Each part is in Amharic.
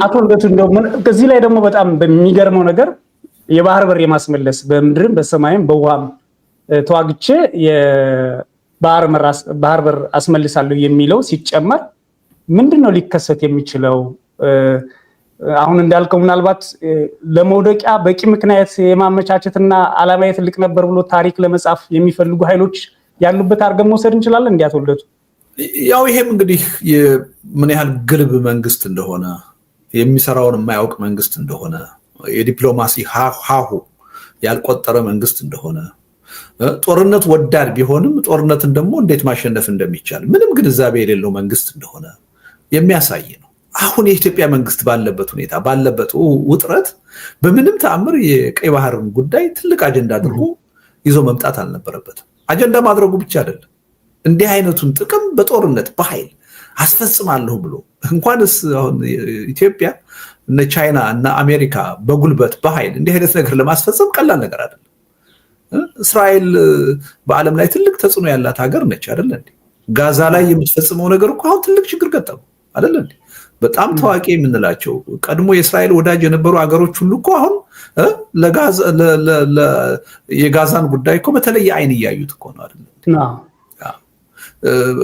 አቶ ልደቱ እንደው ከዚህ ላይ ደግሞ በጣም በሚገርመው ነገር የባህር በር የማስመለስ በምድርም በሰማይም በውሃም ተዋግቼ የባህር በር አስመልሳለሁ የሚለው ሲጨመር ምንድነው ሊከሰት የሚችለው? አሁን እንዳልከው ምናልባት ለመውደቂያ በቂ ምክንያት የማመቻቸትና ዓላማዬ ትልቅ ነበር ብሎ ታሪክ ለመጻፍ የሚፈልጉ ኃይሎች ያሉበት አድርገን መውሰድ እንችላለን። እንዴ አቶ ልደቱ? ያው ይሄም እንግዲህ ምን ያህል ግልብ መንግስት እንደሆነ የሚሰራውን የማያውቅ መንግስት እንደሆነ የዲፕሎማሲ ሃሁ ያልቆጠረ መንግስት እንደሆነ ጦርነት ወዳድ ቢሆንም ጦርነትን ደግሞ እንዴት ማሸነፍ እንደሚቻል ምንም ግንዛቤ የሌለው መንግስት እንደሆነ የሚያሳይ ነው። አሁን የኢትዮጵያ መንግስት ባለበት ሁኔታ ባለበት ውጥረት በምንም ተአምር የቀይ ባህርን ጉዳይ ትልቅ አጀንዳ አድርጎ ይዞ መምጣት አልነበረበትም። አጀንዳ ማድረጉ ብቻ አይደለም፣ እንዲህ አይነቱን ጥቅም በጦርነት በኃይል አስፈጽማለሁ ብሎ እንኳንስ አሁን ኢትዮጵያ እነ ቻይና እና አሜሪካ በጉልበት በኃይል እንዲህ አይነት ነገር ለማስፈጸም ቀላል ነገር አይደለም። እስራኤል በዓለም ላይ ትልቅ ተጽዕኖ ያላት ሀገር ነች አይደል እንዴ? ጋዛ ላይ የምትፈጽመው ነገር እኮ አሁን ትልቅ ችግር ገጠመው አይደል እንዴ? በጣም ታዋቂ የምንላቸው ቀድሞ የእስራኤል ወዳጅ የነበሩ ሀገሮች ሁሉ እኮ አሁን የጋዛን ጉዳይ እኮ በተለየ አይን እያዩት እኮ ነው አይደል?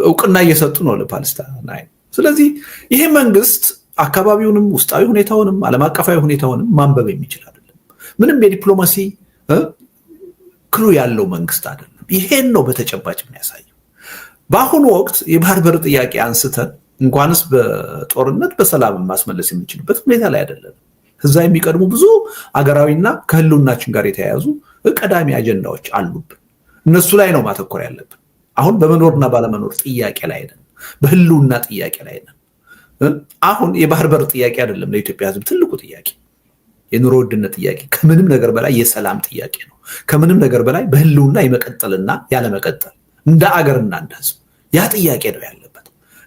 እውቅና እየሰጡ ነው ለፓለስታይን። ስለዚህ ይሄ መንግስት አካባቢውንም ውስጣዊ ሁኔታውንም ዓለም አቀፋዊ ሁኔታውንም ማንበብ የሚችል አይደለም። ምንም የዲፕሎማሲ ክሩ ያለው መንግስት አይደለም። ይሄን ነው በተጨባጭ የሚያሳየው። በአሁኑ ወቅት የባህር በር ጥያቄ አንስተን እንኳንስ በጦርነት በሰላም ማስመለስ የምንችልበት ሁኔታ ላይ አይደለም። እዛ የሚቀድሙ ብዙ አገራዊና ከህልውናችን ጋር የተያያዙ ቀዳሚ አጀንዳዎች አሉብን። እነሱ ላይ ነው ማተኮር ያለብን። አሁን በመኖርና ባለመኖር ጥያቄ ላይ ነን፣ በህልውና ጥያቄ ላይ ነን። አሁን የባህር በር ጥያቄ አይደለም ለኢትዮጵያ ህዝብ ትልቁ ጥያቄ፣ የኑሮ ውድነት ጥያቄ ከምንም ነገር በላይ የሰላም ጥያቄ ነው። ከምንም ነገር በላይ በህልውና የመቀጠልና ያለመቀጠል እንደ አገርና እንደ ህዝብ ያ ጥያቄ ነው ያለበት።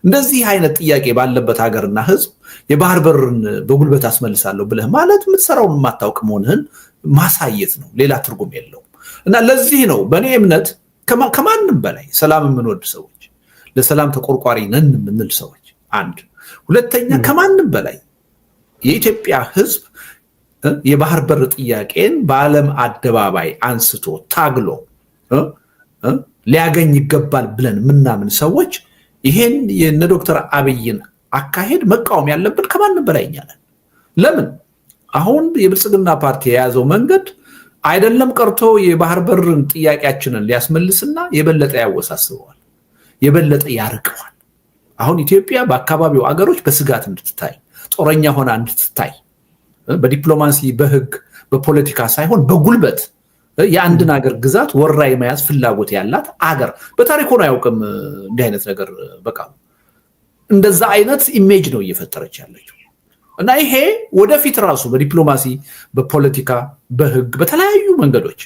እንደዚህ አይነት ጥያቄ ባለበት ሀገርና ህዝብ የባህር በርን በጉልበት አስመልሳለሁ ብለህ ማለት የምትሰራውን የማታውቅ መሆንህን ማሳየት ነው፣ ሌላ ትርጉም የለውም። እና ለዚህ ነው በእኔ እምነት ከማንም በላይ ሰላም የምንወድ ሰዎች፣ ለሰላም ተቆርቋሪ ነን የምንል ሰዎች አንድ፣ ሁለተኛ ከማንም በላይ የኢትዮጵያ ህዝብ የባህር በር ጥያቄን በዓለም አደባባይ አንስቶ ታግሎ ሊያገኝ ይገባል ብለን ምናምን ሰዎች ይሄን የነ ዶክተር አብይን አካሄድ መቃወም ያለብን ከማንም በላይ እኛ ነን። ለምን አሁን የብልጽግና ፓርቲ የያዘው መንገድ አይደለም ቀርቶ የባህር በርን ጥያቄያችንን ሊያስመልስና የበለጠ ያወሳስበዋል፣ የበለጠ ያርቀዋል። አሁን ኢትዮጵያ በአካባቢው አገሮች በስጋት እንድትታይ፣ ጦረኛ ሆና እንድትታይ፣ በዲፕሎማሲ በህግ በፖለቲካ ሳይሆን በጉልበት የአንድን ሀገር ግዛት ወራ የመያዝ ፍላጎት ያላት አገር በታሪክ ሆኖ አያውቅም። እንዲህ አይነት ነገር በቃ እንደዛ አይነት ኢሜጅ ነው እየፈጠረች ያለችው። እና ይሄ ወደፊት ራሱ በዲፕሎማሲ በፖለቲካ በህግ በተለያዩ መንገዶች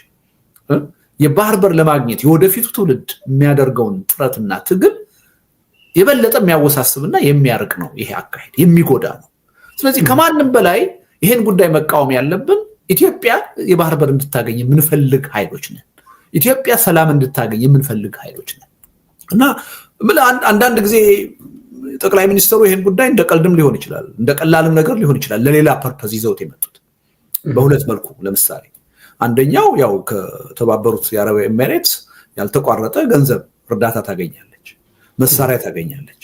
የባህር በር ለማግኘት የወደፊቱ ትውልድ የሚያደርገውን ጥረትና ትግል የበለጠ የሚያወሳስብና የሚያርቅ ነው። ይሄ አካሄድ የሚጎዳ ነው። ስለዚህ ከማንም በላይ ይሄን ጉዳይ መቃወም ያለብን ኢትዮጵያ የባህር በር እንድታገኝ የምንፈልግ ኃይሎች ነን። ኢትዮጵያ ሰላም እንድታገኝ የምንፈልግ ኃይሎች ነን። እና አንዳንድ ጊዜ ጠቅላይ ሚኒስትሩ ይሄን ጉዳይ እንደ ቀልድም ሊሆን ይችላል፣ እንደ ቀላልም ነገር ሊሆን ይችላል ለሌላ ፐርፐዝ ይዘውት የመጡት በሁለት መልኩ። ለምሳሌ አንደኛው ያው ከተባበሩት የአረብ ኤሚሬትስ ያልተቋረጠ ገንዘብ እርዳታ ታገኛለች፣ መሳሪያ ታገኛለች።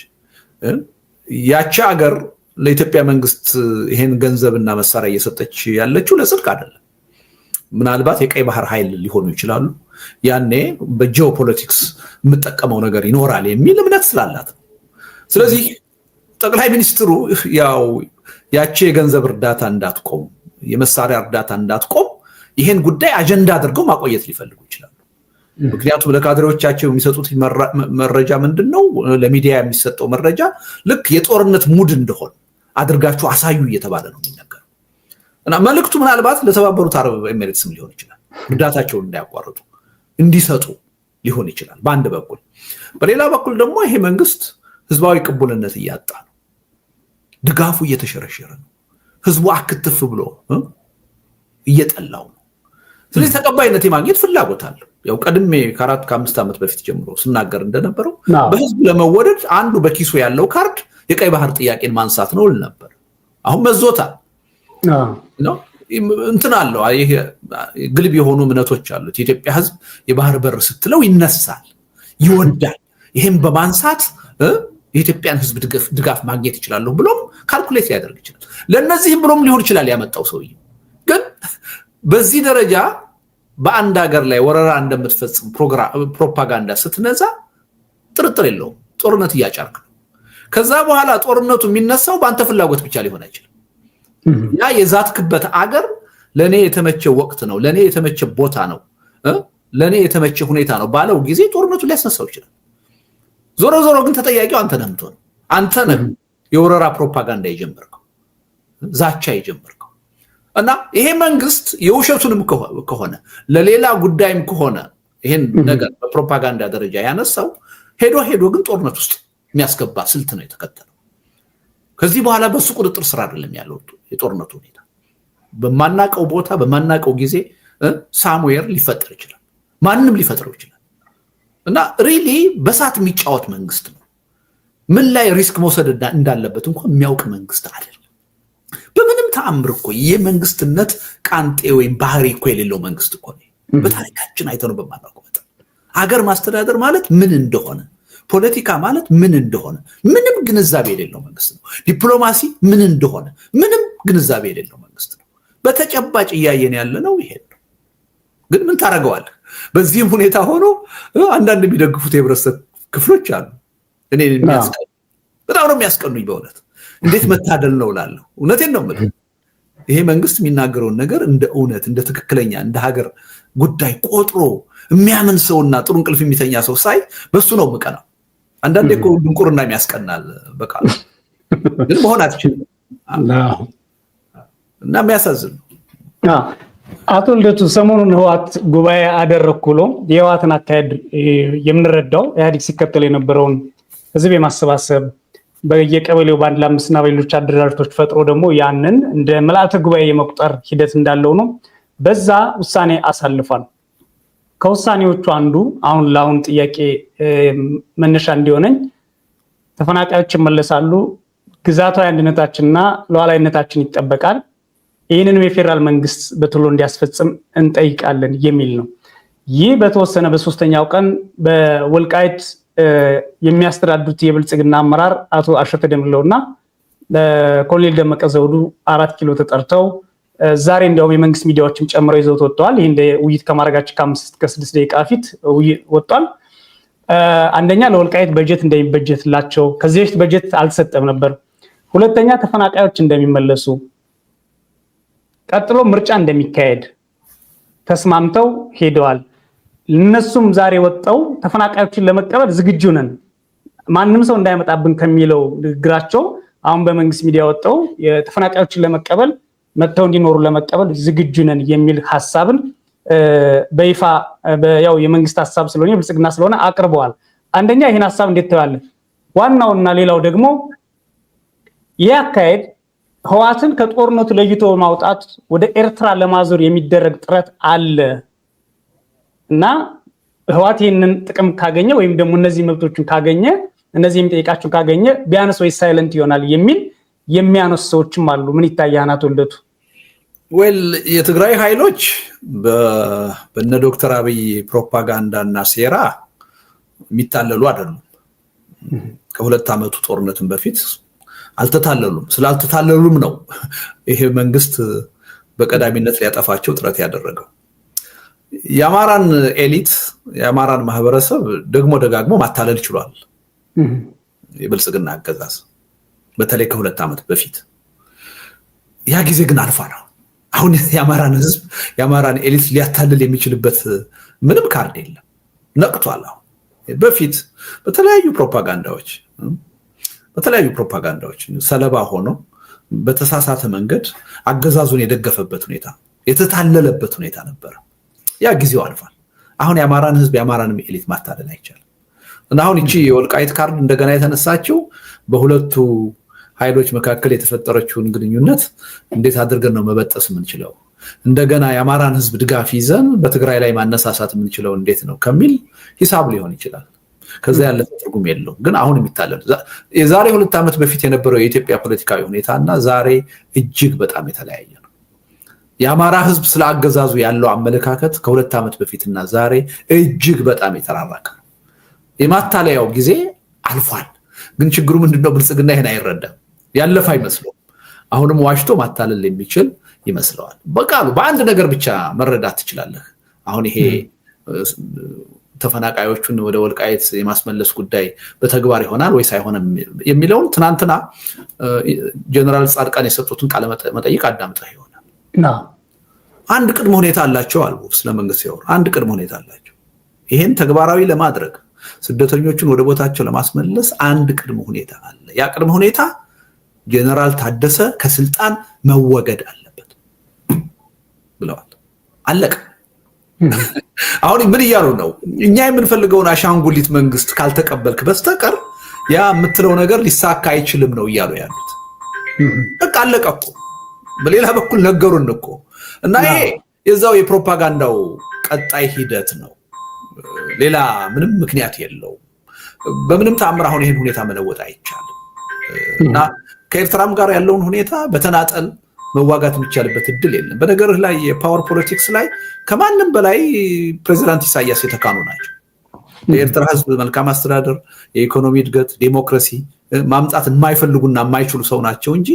ያቺ ሀገር ለኢትዮጵያ መንግስት ይሄን ገንዘብና መሳሪያ እየሰጠች ያለችው ለጽድቅ አይደለም። ምናልባት የቀይ ባህር ኃይል ሊሆኑ ይችላሉ። ያኔ በጂኦፖለቲክስ የምጠቀመው ነገር ይኖራል የሚል እምነት ስላላት ነው። ስለዚህ ጠቅላይ ሚኒስትሩ ያው ያቺ የገንዘብ እርዳታ እንዳትቆም፣ የመሳሪያ እርዳታ እንዳትቆም ይሄን ጉዳይ አጀንዳ አድርገው ማቆየት ሊፈልጉ ይችላሉ። ምክንያቱም ለካድሬዎቻቸው የሚሰጡት መረጃ ምንድነው? ለሚዲያ የሚሰጠው መረጃ ልክ የጦርነት ሙድ እንደሆነ አድርጋችሁ አሳዩ እየተባለ ነው የሚነገረው። እና መልእክቱ ምናልባት ለተባበሩት አረብ ኤሚሬትስም ሊሆን ይችላል፣ እርዳታቸውን እንዳያቋርጡ እንዲሰጡ ሊሆን ይችላል በአንድ በኩል። በሌላ በኩል ደግሞ ይሄ መንግስት ህዝባዊ ቅቡልነት እያጣ ነው፣ ድጋፉ እየተሸረሸረ ነው፣ ህዝቡ አክትፍ ብሎ እየጠላው ነው። ስለዚህ ተቀባይነት የማግኘት ፍላጎት አለው። ያው ቀድሜ ከ4-5 ዓመት በፊት ጀምሮ ስናገር እንደነበረው በህዝቡ ለመወደድ አንዱ በኪሱ ያለው ካርድ የቀይ ባህር ጥያቄን ማንሳት ነው ነበር። አሁን መዞታል ነው እንትን አለው። ይሄ ግልብ የሆኑ እምነቶች አሉት። የኢትዮጵያ ህዝብ የባህር በር ስትለው ይነሳል፣ ይወዳል። ይሄን በማንሳት የኢትዮጵያን ህዝብ ድጋፍ ማግኘት ይችላል ብሎም ካልኩሌት ያደርግ ይችላል። ለነዚህም ብሎም ሊሆን ይችላል ያመጣው ሰውዬ። ግን በዚህ ደረጃ በአንድ ሀገር ላይ ወረራ እንደምትፈጽም ፕሮፓጋንዳ ስትነዛ ጥርጥር የለውም ጦርነት እያጫርክ ነው። ከዛ በኋላ ጦርነቱ የሚነሳው በአንተ ፍላጎት ብቻ ሊሆን አይችልም። ያ የዛትክበት አገር ለኔ የተመቸ ወቅት ነው፣ ለኔ የተመቸ ቦታ ነው፣ ለኔ የተመቸ ሁኔታ ነው ባለው ጊዜ ጦርነቱ ሊያስነሳው ይችላል። ዞሮ ዞሮ ግን ተጠያቂው አንተ ነህ የምትሆነው። አንተ ነህ የወረራ ፕሮፓጋንዳ የጀመርከው፣ ዛቻ የጀመርከው። እና ይሄ መንግስት የውሸቱንም ከሆነ ለሌላ ጉዳይም ከሆነ ይሄን ነገር በፕሮፓጋንዳ ደረጃ ያነሳው ሄዶ ግን ጦርነት ውስጥ የሚያስገባ ስልት ነው የተከተለው። ከዚህ በኋላ በሱ ቁጥጥር ስር አይደለም ያለው የጦርነቱ ሁኔታ። በማናቀው ቦታ በማናቀው ጊዜ ሳሙዌር ሊፈጠር ይችላል፣ ማንንም ሊፈጥረው ይችላል። እና ሪሊ በሳት የሚጫወት መንግስት ነው። ምን ላይ ሪስክ መውሰድ እንዳለበት እንኳን የሚያውቅ መንግስት አይደለም። በምንም ተአምር እኮ የመንግስትነት ቃንጤ ወይም ባህሪ እኮ የሌለው መንግስት እኮ ነው። በታሪካችን አይተነው በማናውቀው መጠን ሀገር ማስተዳደር ማለት ምን እንደሆነ፣ ፖለቲካ ማለት ምን እንደሆነ ምንም ግንዛቤ የሌለው መንግስት ነው። ዲፕሎማሲ ምን እንደሆነ ምንም ግንዛቤ የሌለው መንግስት ነው። በተጨባጭ እያየን ያለነው ይሄ ነው። ግን ምን ታረጋዋለህ? በዚህም ሁኔታ ሆኖ አንዳንድ የሚደግፉት የህብረተሰብ ክፍሎች አሉ። እኔ በጣም ነው የሚያስቀኑኝ በእውነት። እንዴት መታደል ነው እላለሁ። እውነቴን ነው የምልህ። ይሄ መንግስት የሚናገረውን ነገር እንደ እውነት እንደ ትክክለኛ እንደ ሀገር ጉዳይ ቆጥሮ የሚያምን ሰውና ጥሩ እንቅልፍ የሚተኛ ሰው ሳይ በሱ ነው የምቀናው። አንዳንዴ እኮ ድንቁርና የሚያስቀናል በቃ። ግን መሆን አትችልም እና የሚያሳዝን ነው። አቶ ልደቱ ሰሞኑን ህወሓት ጉባኤ አደረኩ ብሎ የህወሓትን አካሄድ የምንረዳው ኢህአዴግ ሲከተል የነበረውን ህዝብ የማሰባሰብ በየቀበሌው በአንድ ለአምስትና በሌሎች አደራጆች ፈጥሮ ደግሞ ያንን እንደ መልአተ ጉባኤ የመቁጠር ሂደት እንዳለው ነው። በዛ ውሳኔ አሳልፏል። ከውሳኔዎቹ አንዱ አሁን ለአሁን ጥያቄ መነሻ እንዲሆነኝ ተፈናቃዮች ይመለሳሉ፣ ግዛታዊ አንድነታችንና ሉዓላዊነታችን ይጠበቃል፣ ይህንንም የፌዴራል መንግስት በቶሎ እንዲያስፈጽም እንጠይቃለን የሚል ነው። ይህ በተወሰነ በሶስተኛው ቀን በወልቃይት የሚያስተዳድሩት የብልጽግና አመራር አቶ አሸተ ደምለውና ኮሎኔል ደመቀ ዘውዱ 4 ኪሎ ተጠርተው ዛሬ እንዲያውም የመንግስት ሚዲያዎችም ጨምረው ይዘው ወጥተዋል። ይሄ እንደ ውይይት ከማድረጋችን ከ5 እስከ 6 ደቂቃ ፊት ወጥቷል። አንደኛ ለወልቃይት በጀት እንደሚበጀትላቸው፣ ከዚህ በፊት በጀት አልተሰጠም ነበር። ሁለተኛ ተፈናቃዮች እንደሚመለሱ፣ ቀጥሎ ምርጫ እንደሚካሄድ ተስማምተው ሄደዋል። እነሱም ዛሬ ወጣው ተፈናቃዮችን ለመቀበል ዝግጁ ነን፣ ማንም ሰው እንዳይመጣብን ከሚለው ንግግራቸው አሁን በመንግስት ሚዲያ ወጣው የተፈናቃዮችን ለመቀበል መተው እንዲኖሩ ለመቀበል ዝግጁ ነን የሚል ሐሳብን በይፋ ያው የመንግስት ሐሳብ ስለሆነ ብልጽግና ስለሆነ አቅርበዋል። አንደኛ ይሄን ሐሳብ እንዴት ተባለ? ዋናውና ሌላው ደግሞ ያካሄድ ህወሓትን ከጦርነቱ ለይቶ ማውጣት ወደ ኤርትራ ለማዞር የሚደረግ ጥረት አለ እና ህወሓት ይሄንን ጥቅም ካገኘ ወይም ደግሞ እነዚህ መብቶችን ካገኘ እነዚህ የሚጠይቃቸው ካገኘ ቢያንስ ወይ ሳይለንት ይሆናል የሚል የሚያነሱ ሰዎችም አሉ። ምን ይታያል አቶ ልደቱ? የትግራይ ኃይሎች በነ ዶክተር አብይ ፕሮፓጋንዳና ሴራ የሚታለሉ አይደሉም። ከሁለት ዓመቱ ጦርነትን በፊት አልተታለሉም። ስላልተታለሉም ነው ይሄ መንግስት በቀዳሚነት ሊያጠፋቸው ጥረት ያደረገው። የአማራን ኤሊት የአማራን ማህበረሰብ ደግሞ ደጋግሞ ማታለል ይችላል የብልጽግና አገዛዝ፣ በተለይ ከ2 ዓመት በፊት። ያ ጊዜ ግን አልፏል። አሁን የአማራን ህዝብ የአማራን ኤሊት ሊያታልል የሚችልበት ምንም ካርድ የለም። ነቅቷል። አሁን በፊት በተለያዩ ፕሮፓጋንዳዎች ሰለባ ሆኖ በተሳሳተ መንገድ አገዛዙን የደገፈበት ሁኔታ የተታለለበት ሁኔታ ነበር። ያ ጊዜው አልፏል። አሁን የአማራን ህዝብ የአማራን ኤሊት ማታለል አይቻልም። እና አሁን እቺ የወልቃይት ካርድ እንደገና የተነሳችው በሁለቱ ኃይሎች መካከል የተፈጠረችውን ግንኙነት እንዴት አድርገን ነው መበጠስ የምንችለው? እንደገና የአማራን ህዝብ ድጋፍ ይዘን በትግራይ ላይ ማነሳሳት የምንችለው እንዴት ነው ከሚል ሂሳብ ሊሆን ይችላል። ከዛ ያለፈ ትርጉም የለውም። ግን አሁን የሚታለል የዛሬ 2 ዓመት በፊት የነበረው የኢትዮጵያ ፖለቲካዊ ሁኔታና ዛሬ እጅግ በጣም የተለያየ ነው። የአማራ ህዝብ ስለ አገዛዙ ያለው አመለካከት ከ2 ዓመት በፊትና ዛሬ እጅግ በጣም የተራራቀ ነው። የማታለያው ጊዜ አልፏል። ግን ችግሩ ምንድነው? ብልጽግና ይሄን አይረዳም። ያለፈ አይመስለው። አሁንም ዋሽቶ ማታለል የሚችል ይመስለዋል። በቃሉ በአንድ ነገር ብቻ መረዳት ትችላለህ። አሁን ይሄ ተፈናቃዮቹን ወደ ወልቃይት የማስመለስ ጉዳይ በተግባር ይሆናል ወይስ አይሆንም የሚለውን ትናንትና ጀነራል ጻድቃን የሰጡትን ቃለ መጠይቅ አዳምጠህ ይሆናል። አንድ ቅድመ ሁኔታ አላቸው አሉ። ስለ መንግስት ሲያወሩ አንድ ቅድመ ሁኔታ አላቸው። ይሄን ተግባራዊ ለማድረግ ስደተኞችን ወደ ቦታቸው ለማስመለስ አንድ ቅድመ ሁኔታ አለ። ያ ቅድመ ሁኔታ ጀነራል ታደሰ ከስልጣን መወገድ አለበት ብለዋል። አለቀ። አሁን ምን እያሉ ነው? እኛ የምንፈልገውን አሻንጉሊት መንግስት ካልተቀበልክ በስተቀር ያ የምትለው ነገር ሊሳካ አይችልም ነው እያሉ ያሉት። በቃ አለቀ እኮ። በሌላ በኩል ነገሩን እኮ እና ይሄ የዛው የፕሮፓጋንዳው ቀጣይ ሂደት ነው። ሌላ ምንም ምክንያት የለውም። በምንም ተአምር አሁን ይሄን ሁኔታ መለወጥ አይቻልም እና ከኤርትራም ጋር ያለውን ሁኔታ በተናጠል መዋጋት የሚቻልበት እድል የለም። በነገርህ ላይ የፓወር ፖለቲክስ ላይ ከማንም በላይ ፕሬዚዳንት ኢሳያስ የተካኑ ናቸው። የኤርትራ ህዝብ መልካም አስተዳደር፣ የኢኮኖሚ እድገት፣ ዴሞክራሲ ማምጣት የማይፈልጉና የማይችሉ ሰው ናቸው እንጂ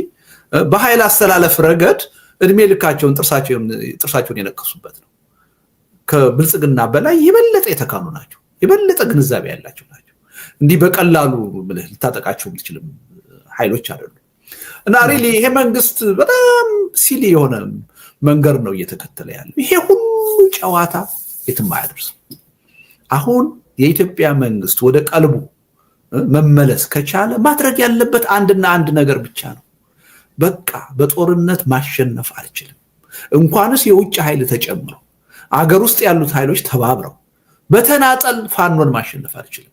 በኃይል አስተላለፍ ረገድ እድሜ ልካቸውን ጥርሳቸውን የነከሱበት ነው። ከብልጽግና በላይ የበለጠ የተካኑ ናቸው። የበለጠ ግንዛቤ ያላቸው ናቸው። እንዲህ በቀላሉ ልታጠቃቸው የምትችልም ኃይሎች አይደሉም። እና ሪሊ ይሄ መንግስት በጣም ሲሊ የሆነ መንገድ ነው እየተከተለ ያለው። ይሄ ሁሉ ጨዋታ የትም አያደርስም። አሁን የኢትዮጵያ መንግስት ወደ ቀልቡ መመለስ ከቻለ ማድረግ ያለበት አንድና አንድ ነገር ብቻ ነው። በቃ በጦርነት ማሸነፍ አልችልም። እንኳንስ የውጭ ኃይል ተጨምሮ አገር ውስጥ ያሉት ኃይሎች ተባብረው በተናጠል ፋኖን ማሸነፍ አልችልም።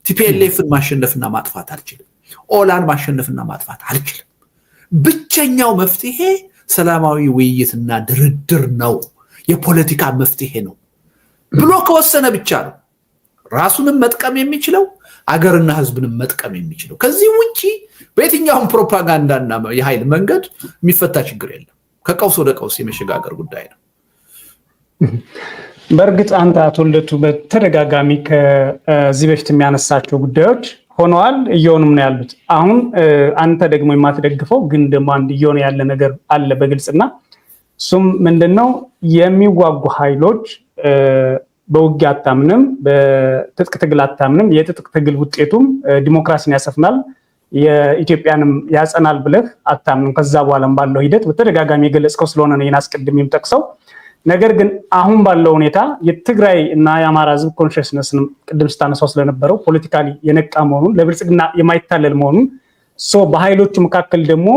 ቲፒኤልኤፍን ማሸነፍና ማጥፋት አልችልም። ኦላን ማሸነፍና ማጥፋት አልችልም። ብቸኛው መፍትሄ ሰላማዊ ውይይትና ድርድር ነው። የፖለቲካ መፍትሄ ነው ብሎ ከወሰነ ብቻ ነው ራሱንም መጥቀም የሚችለው አገርና ህዝብንም መጥቀም የሚችለው። ከዚህ ውጪ በየትኛውም ፕሮፓጋንዳና የኃይል መንገድ የሚፈታ ችግር የለም። ከቀውስ ወደ ቀውስ የመሸጋገር ጉዳይ ነው። በእርግጥ አንተ አቶ ልደቱ በተደጋጋሚ ከዚህ በፊት የሚያነሳቸው ጉዳዮች ሆነዋል፣ እየሆኑም ነው ያሉት። አሁን አንተ ደግሞ የማትደግፈው ግን ደግሞ አንድ እየሆነ ያለ ነገር አለ በግልጽና እሱም ምንድነው? የሚዋጉ ኃይሎች በውጊያ አታምንም፣ በትጥቅ ትግል አታምንም፣ የትጥቅ ትግል ውጤቱም ዲሞክራሲን ያሰፍናል፣ የኢትዮጵያንም ያጸናል ብለህ አታምንም። ከዛ በኋላም ባለው ሂደት በተደጋጋሚ የገለጽከው ስለሆነ ነው ይህን አስቀድሜም ጠቅሰው። ነገር ግን አሁን ባለው ሁኔታ የትግራይ እና የአማራ ህዝብ ኮንሽስነስንም ቅድም ስታነሳው ስለነበረው ፖለቲካሊ የነቃ መሆኑን ለብልጽግና የማይታለል መሆኑን በኃይሎቹ መካከል ደግሞ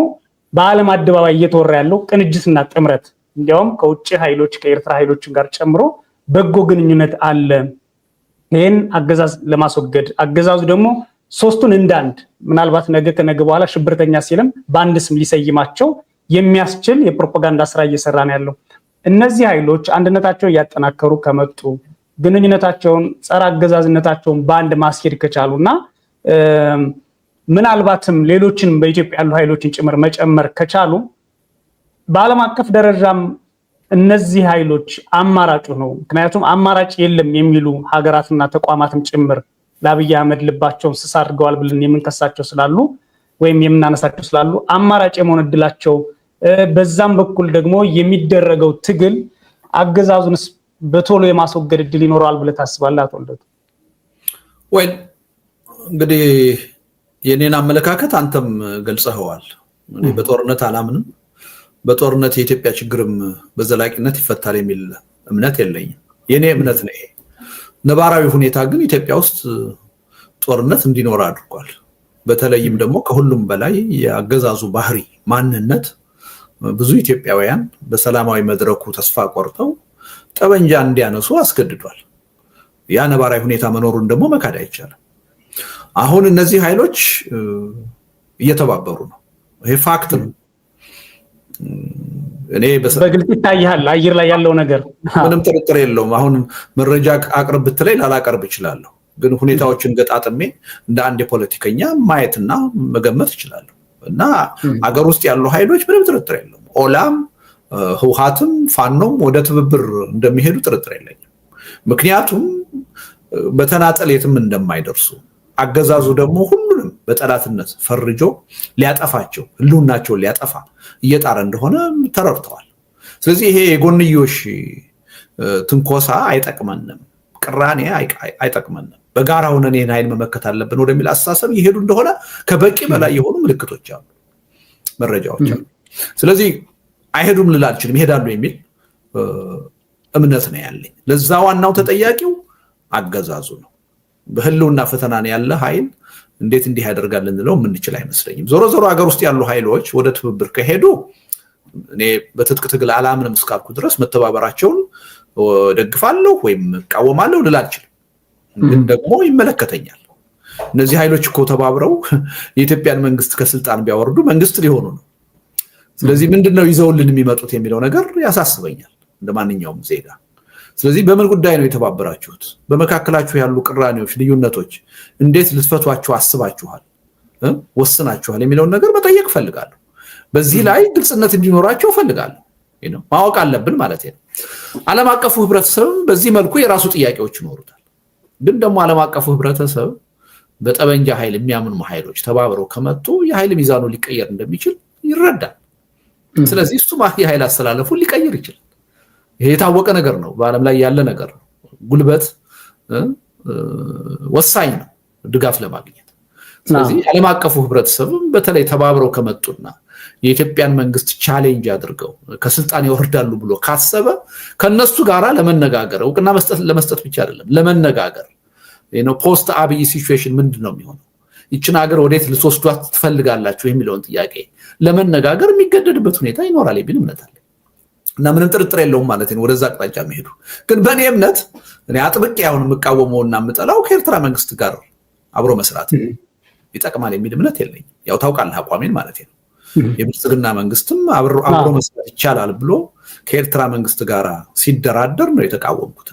በዓለም አደባባይ እየተወራ ያለው ቅንጅትና ጥምረት እንዲያውም ከውጭ ኃይሎች ከኤርትራ ኃይሎች ጋር ጨምሮ በጎ ግንኙነት አለ። ይህን አገዛዝ ለማስወገድ አገዛዙ ደግሞ ሶስቱን እንዳንድ ምናልባት ነገ ከነገ በኋላ ሽብርተኛ ሲልም በአንድ ስም ሊሰይማቸው የሚያስችል የፕሮፓጋንዳ ስራ እየሰራ ነው ያለው። እነዚህ ኃይሎች አንድነታቸው እያጠናከሩ ከመጡ ግንኙነታቸውን ጸረ አገዛዝነታቸውን በአንድ ማስኬድ ከቻሉና ምናልባትም ሌሎችን በኢትዮጵያ ያሉ ኃይሎችን ጭምር መጨመር ከቻሉ በዓለም አቀፍ ደረጃም እነዚህ ኃይሎች አማራጭ ነው። ምክንያቱም አማራጭ የለም የሚሉ ሀገራትና ተቋማትም ጭምር ለአብይ አህመድ ልባቸውን ስስ አድርገዋል ብለን የምንከሳቸው ስላሉ ወይም የምናነሳቸው ስላሉ አማራጭ የመሆን እድላቸው በዛም በኩል ደግሞ የሚደረገው ትግል አገዛዙንስ በቶሎ የማስወገድ እድል ይኖረዋል ብለህ ታስባለህ? አቶ ልደቱ ወይ እንግዲህ የኔን አመለካከት አንተም ገልጸኸዋል። እኔ በጦርነት አላምንም። በጦርነት የኢትዮጵያ ችግርም በዘላቂነት ይፈታል የሚል እምነት የለኝም። የኔ እምነት ነው ይሄ። ነባራዊ ሁኔታ ግን ኢትዮጵያ ውስጥ ጦርነት እንዲኖር አድርጓል። በተለይም ደግሞ ከሁሉም በላይ የአገዛዙ ባህሪ ማንነት ብዙ ኢትዮጵያውያን በሰላማዊ መድረኩ ተስፋ ቆርጠው ጠበንጃ እንዲያነሱ አስገድዷል። ያ ነባራዊ ሁኔታ መኖሩን ደግሞ መካድ አይቻልም። አሁን እነዚህ ኃይሎች እየተባበሩ ነው። ይሄ ፋክት ነው። እኔ በግልጽ ይታያል አየር ላይ ያለው ነገር ምንም ጥርጥር የለውም። አሁን መረጃ አቅርብ ብትለኝ ላላቀርብ እችላለሁ። ግን ሁኔታዎችን ገጣጥሜ እንደ አንድ የፖለቲከኛ ማየትና መገመት ይችላል እና አገር ውስጥ ያሉ ኃይሎች ምንም ጥርጥር የለውም ኦላም ህውሃትም ፋኖም ወደ ትብብር እንደሚሄዱ ጥርጥር የለኝም ምክንያቱም በተናጠል የትም እንደማይደርሱ አገዛዙ ደግሞ ሁሉንም በጠላትነት ፈርጆ ሊያጠፋቸው ህልውናቸውን ሊያጠፋ እየጣረ እንደሆነ ተረድተዋል ስለዚህ ይሄ የጎንዮሽ ትንኮሳ አይጠቅመንም ቅራኔ አይጠቅመንም በጋራ ሆነን ይሄን ኃይል መመከት አለብን ወደሚል አስተሳሰብ ይሄዱ እንደሆነ ከበቂ በላይ የሆኑ ምልክቶች አሉ መረጃዎች አሉ ስለዚህ አይሄዱም ልላልችልም ይሄዳሉ የሚል እምነት ነው ያለኝ ለዛ ዋናው ተጠያቂው አገዛዙ ነው በህልውና ፈተና ያለ ኃይል እንዴት እንዲህ ያደርጋል እንለው ምን ይችላል አይመስለኝም ዞሮ ዞሮ አገር ውስጥ ያሉ ኃይሎች ወደ ትብብር ከሄዱ እኔ በትጥቅ ትግል አላምንም እስካልኩ ድረስ መተባበራቸውን ደግፋለሁ ወይም ቃወማለሁ ልላልችል ግን ደግሞ ይመለከተኛል እነዚህ ኃይሎች እኮ ተባብረው የኢትዮጵያን መንግስት ከስልጣን ቢያወርዱ መንግስት ሊሆኑ ነው ስለዚህ ምንድነው ይዘውልን የሚመጡት የሚለው ነገር ያሳስበኛል እንደማንኛውም ዜጋ ስለዚህ በምን ጉዳይ ነው የተባበራችሁት በመካከላችሁ ያሉ ቅራኔዎች ልዩነቶች እንዴት ልትፈቷቸው አስባችኋል ወስናችኋል የሚለው ነገር መጠየቅ ፈልጋለሁ በዚህ ላይ ግልጽነት እንዲኖራቸው ፈልጋለሁ ማወቅ አለብን ማለት ነው ዓለም አቀፉ ህብረተሰብ በዚህ መልኩ የራሱ ጥያቄዎች ይኖሩታል ግን ደግሞ ዓለም አቀፉ ህብረተሰብ በጠበንጃ ኃይል የሚያምኑ ኃይሎች ተባብረው ከመጡ የኃይል ሚዛኑ ሊቀየር እንደሚችል ይረዳል ስለዚህ እሱ የኃይል አስተላለፉ ሊቀየር ይችላል ይሄ የታወቀ ነገር ነው በአለም ላይ ያለ ነገር ነው ጉልበት ወሳኝ ነው ድጋፍ ለማግኘት ስለዚህ ዓለም አቀፉ ህብረተሰብ በተለይ ተባብረው ከመጡና የኢትዮጵያን መንግስት ቻሌንጅ አድርገው ከስልጣን ይወርዳሉ ብሎ ካሰበ ከነሱ ጋራ ለመነጋገር እውቅና ለመስጠት ብቻ አይደለም ለመነጋገር ፖስት አብይ ሲቹዌሽን ምንድነው የሚሆነው ይችን ሀገር ወዴት ልትወስዷት ትፈልጋላችሁ የሚለውን ጥያቄ ለመነጋገር የሚገደድበት ሁኔታ ይኖራል የሚል እምነት አለ እና ምንም ጥርጥር የለውም ማለት ነው ወደዛ አቅጣጫ መሄዱ ግን በእኔ እምነት እኔ አጥብቄ አሁን መቃወመውና ምጠላው ከኤርትራ መንግስት ጋር አብሮ መስራት ይጠቅማል የሚል እምነት የለኝም ያው ታውቃለህ አቋሜን ማለት ነው የብልጽግና መንግስትም አብሮ መስራት ይቻላል ብሎ ከኤርትራ መንግስት ጋር ሲደራደር ነው የተቃወምኩት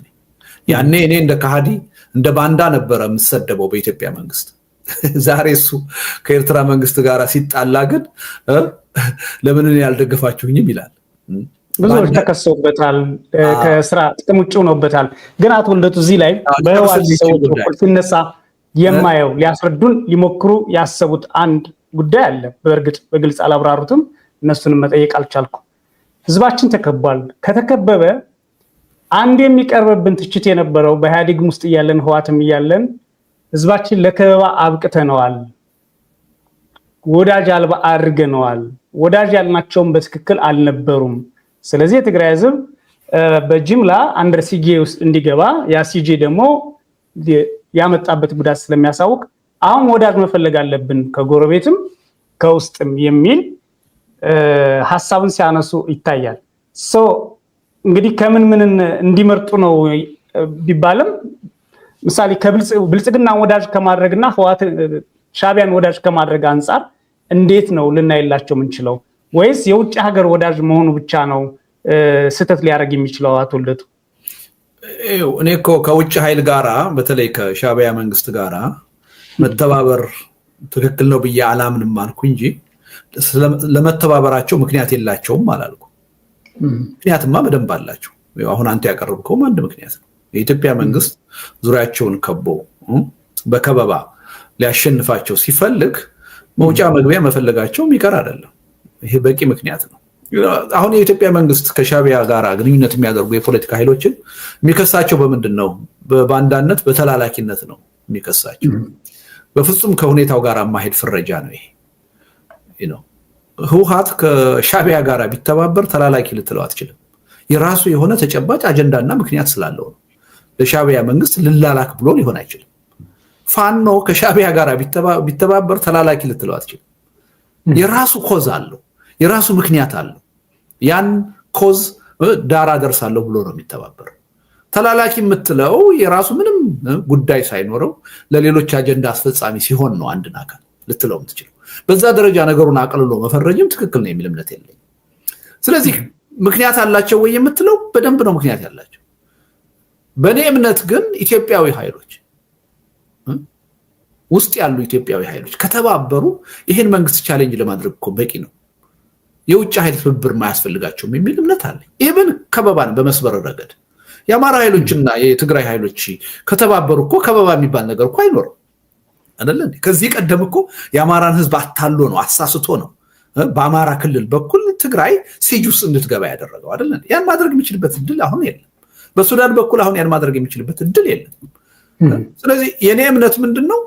ያኔ እኔ እንደ ካሃዲ እንደ ባንዳ ነበር የምሰደበው በኢትዮጵያ መንግስት ዛሬ እሱ ከኤርትራ መንግስት ጋር ሲጣላ ግን ለምን ያልደገፋችሁኝም ይላል ብዙዎች ተከሰውበታል ከስራ ጥቅም ውጭ ሆኖበታል ግን አቶ ልደቱ እዚህ ላይ በህዋት ሰዎች በኩል ሲነሳ የማየው ሊያስረዱን ሊሞክሩ ያሰቡት አንድ ጉዳይ አለ በእርግጥ በግልጽ አላብራሩትም እነሱንም መጠየቅ አልቻልኩም ህዝባችን ተከቧል ከተከበበ አንድ የሚቀርብብን ትችት የነበረው በኢህአዴግ ውስጥ ያለን ህዋትም ያለን ህዝባችን ለከበባ አብቅተነዋል ወዳጅ አልባ አድርገነዋል ወዳጅ ያልናቸውም በትክክል አልነበሩም ስለዚህ የትግራይ ህዝብ በጅምላ አንደር ሲጄ ውስጥ እንዲገባ ያ ሲጄ ደግሞ ያመጣበት ጉዳት ስለሚያሳውቅ አሁን ወዳጅ መፈለግ አለብን ከጎረቤትም ከውስጥም የሚል ሐሳብን ሲያነሱ ይታያል እንግዲህ ከምን እንዲመርጡ ነው ቢባልም ምሳሌ ከብልጽግና ወዳጅ ከማድረግና ህዋት ሻቢያን ወዳጅ ከማድረግ አንፃር እንዴት ነው ልናይላቸው ምንችለው ወይስ የውጭ ሀገር ወዳጅ መሆኑ ብቻ ነው ስተት ሊያረግ የሚችለው አቶ ልደቱ እኔ እኮ ከውጭ ኃይል ጋራ በተለይ ከሻቢያ መንግስት ጋራ መተባበር ትክክል ነው ብዬ አላምንም አልኩ እንጂ ለመተባበራቸው ምክንያት የላቸውም አላልኩ ምክንያትማ በደንብ አላቸው አሁን አንተ ያቀርብከው አንድ ምክንያት ነው የኢትዮጵያ መንግስት ዙሪያቸውን ከቦ በከበባ ሊያሸንፋቸው ሲፈልግ መውጫ መግቢያ መፈለጋቸው የሚቀር አይደለም ይሄ በቂ ምክንያት ነው አሁን የኢትዮጵያ መንግስት ከሻቢያ ጋር ግንኙነት የሚያደርጉ የፖለቲካ ኃይሎችን የሚከሳቸው በምንድነው በባንዳነት በተላላኪነት ነው የሚከሳቸው በፍጹም ከሁኔታው ጋር ማሄድ ፍረጃ ነው ይሄ ህውሃት ከሻቢያ ጋር ቢተባበር ተላላኪ ልትለው አትችልም የራሱ የሆነ ተጨባጭ አጀንዳና ምክንያት ስላለው ነው ለሻቢያ መንግስት ልላላክ ብሎ ሊሆን አይችልም ፋኖ ከሻቢያ ጋር ቢተባበር ተላላኪ ልትለው አትችልም የራሱ ኮዝ አለው የራሱ ምክንያት አለው ያን ኮዝ ዳራ ደርሳለሁ ብሎ ነው የሚተባበር ተላላኪ የምትለው የራሱ ምንም ጉዳይ ሳይኖረው ለሌሎች አጀንዳ አስፈጻሚ ሲሆን ነው አንድን አካል ልትለው የምትችለው በዛ ደረጃ ነገሩን አቀልሎ መፈረጅም ትክክል ነው የሚል እምነት የለኝም ስለዚህ ምክንያት አላቸው ወይ የምትለው በደንብ ነው ምክንያት ያላቸው በኔ እምነት ግን ኢትዮጵያዊ ኃይሎች ውስጥ ያሉ ኢትዮጵያዊ ኃይሎች ከተባበሩ ይሄን መንግስት ቻሌንጅ ለማድረግ እኮ በቂ ነው። የውጭ ኃይል ትብብር ማያስፈልጋቸውም የሚል እምነት አለ። ይሄን ከበባን በመስበር ረገድ የአማራ ኃይሎችና የትግራይ ኃይሎች ከተባበሩ እኮ ከበባ የሚባል ነገር እኮ አይኖርም አይደል? ከዚህ ቀደም እኮ የአማራን ህዝብ አታሎ ነው አሳስቶ ነው በአማራ ክልል በኩል ትግራይ ሲጁስ እንድትገባ ያደረገው አይደል? ያን ማድረግ የሚችልበት እድል አሁን የለም። በሱዳን በኩል አሁን ያን ማድረግ የሚችልበት እድል የለም። ስለዚህ የኔ እምነት ምንድነው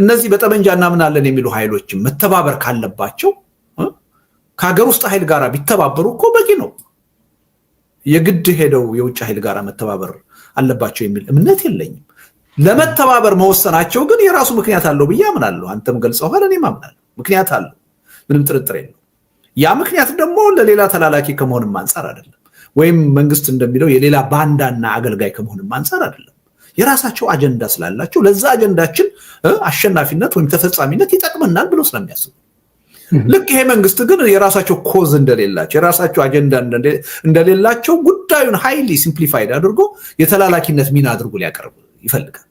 እነዚህ በጠመንጃ እናምናለን የሚሉ ኃይሎች መተባበር ካለባቸው ከሀገር ውስጥ ኃይል ጋር ቢተባበሩ እኮ በቂ ነው። የግድ ሄደው የውጭ ኃይል ጋር መተባበር አለባቸው የሚል እምነት የለኝም። ለመተባበር መወሰናቸው ግን የራሱ ምክንያት አለው ብዬ አምናለሁ። አንተም ገልጸዋል፣ እኔም አምናለሁ። ምክንያት አለው፣ ምንም ጥርጥር የለም። ያ ምክንያት ደግሞ ለሌላ ተላላኪ ከመሆንም አንፃር አይደለም፣ ወይም መንግስት እንደሚለው የሌላ ባንዳና አገልጋይ ከመሆንም አንፃር አይደለም። የራሳቸው አጀንዳ ስላላቸው ለዛ አጀንዳችን አሸናፊነት ወይም ተፈጻሚነት ይጠቅመናል ብሎ ስለሚያስቡ ልክ ይሄ መንግስት ግን የራሳቸው ኮዝ እንደሌላቸው የራሳቸው አጀንዳ እንደሌላቸው ጉዳዩን ሃይሊ ሲምፕሊፋይድ አድርጎ የተላላኪነት ሚና አድርጎ ሊያቀርብ ይፈልጋል።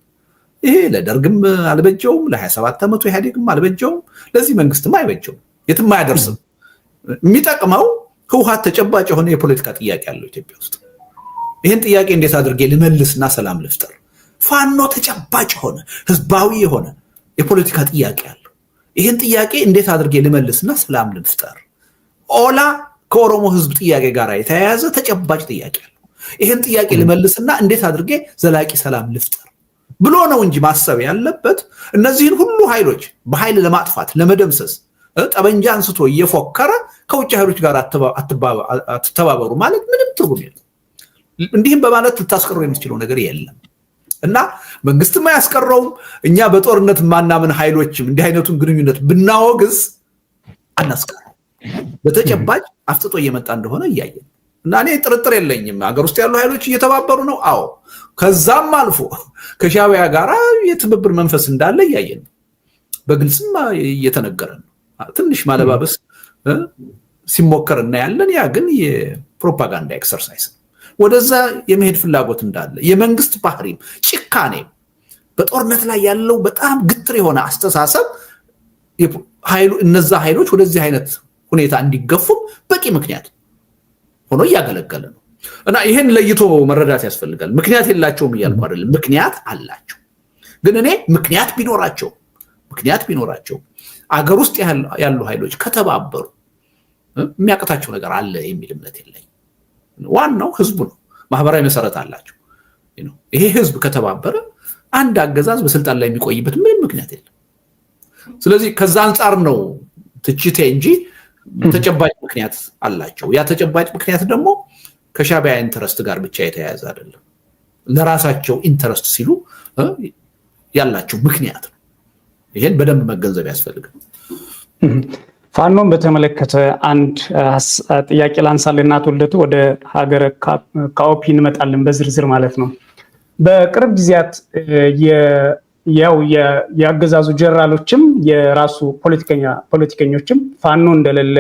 ይሄ ለደርግም አልበጀውም፣ ለ27 ዓመቱ ኢህአዴግም አልበጀውም፣ ለዚህ መንግስትም አይበጀውም፣ የትም አያደርስም። የሚጠቅመው ህወሓት ተጨባጭ የሆነ የፖለቲካ ጥያቄ አለው ኢትዮጵያ ውስጥ። ይሄን ጥያቄ እንዴት አድርጌ ልመልስና ሰላም ልፍጠር? ፋኖ ተጨባጭ የሆነ ህዝባዊ የሆነ የፖለቲካ ጥያቄ አለው። ይሄን ጥያቄ እንዴት አድርጌ ልመልስና ሰላም ልፍጠር? ኦላ ከኦሮሞ ህዝብ ጥያቄ ጋር የተያያዘ ተጨባጭ ጥያቄ አለው። ይሄን ጥያቄ ልመልስና እንዴት አድርጌ ዘላቂ ሰላም ልፍጠር ብሎ ነው እንጂ ማሰብ ያለበት እነዚህን ሁሉ ኃይሎች በኃይል ለማጥፋት ለመደምሰስ ጠበንጃ አንስቶ እየፎከረ ከውጭ ኃይሎች ጋር አትተባበሩ ማለት ምንም ትርጉም የለም። እንዲህም በማለት ልታስቀሩ የምትችለው ነገር የለም እና መንግስትም አያስቀረውም። እኛ በጦርነት ማናምን ኃይሎችም እንዲህ አይነቱን ግንኙነት ብናወግዝ አናስቀረው። በተጨባጭ አፍጥጦ እየመጣ እንደሆነ እያየን እና እኔ ጥርጥር የለኝም ሀገር ውስጥ ያሉ ኃይሎች እየተባበሩ ነው። አዎ ከዛም አልፎ ከሻዕቢያ ጋር የትብብር መንፈስ እንዳለ እያየን በግልጽም እየተነገረ ነው። ትንሽ ማለባበስ ሲሞከር እናያለን። ያ ግን የፕሮፓጋንዳ ኤክሰርሳይዝ ነው። ወደዛ የመሄድ ፍላጎት እንዳለ የመንግስት ባህሪም ጭካኔም በጦርነት ላይ ያለው በጣም ግትር የሆነ አስተሳሰብ እነዛ ኃይሎች ወደዚህ አይነት ሁኔታ እንዲገፉ በቂ ምክንያት ሆኖ እያገለገለ ነው እና ይሄን ለይቶ መረዳት ያስፈልጋል። ምክንያት የላቸውም እያልኩ አይደለም፣ ምክንያት አላቸው። ግን እኔ ምክንያት ቢኖራቸው አገር ውስጥ ያሉ ኃይሎች ከተባበሩ የሚያቀታቸው ነገር አለ የሚል እምነት የለኝም። ዋናው ህዝቡ ነው። ማህበራዊ መሰረት አላቸው። ይሄ ህዝብ ከተባበረ አንድ አገዛዝ በስልጣን ላይ የሚቆይበት ምንም ምክንያት የለም። ስለዚህ ከዛ አንፃር ነው ትችቴ እንጂ ተጨባጭ ምክንያት አላቸው። ያ ተጨባጭ ምክንያት ደግሞ ከሻዕቢያ ኢንተረስት ጋር ብቻ የተያያዘ አይደለም። ለራሳቸው ኢንተረስት ሲሉ ያላቸው ምክንያት ነው። ይሄን በደንብ መገንዘብ ያስፈልጋል። ፋኖን በተመለከተ አንድ ጥያቄ ላንሳልና አቶ ልደቱ ወደ ሀገረ ካኦፒ እንመጣለን በዝርዝር ማለት ነው። በቅርብ ጊዜያት የአገዛዙ ጀነራሎችም የራሱ ፖለቲከኞችም ፋኖ እንደሌለ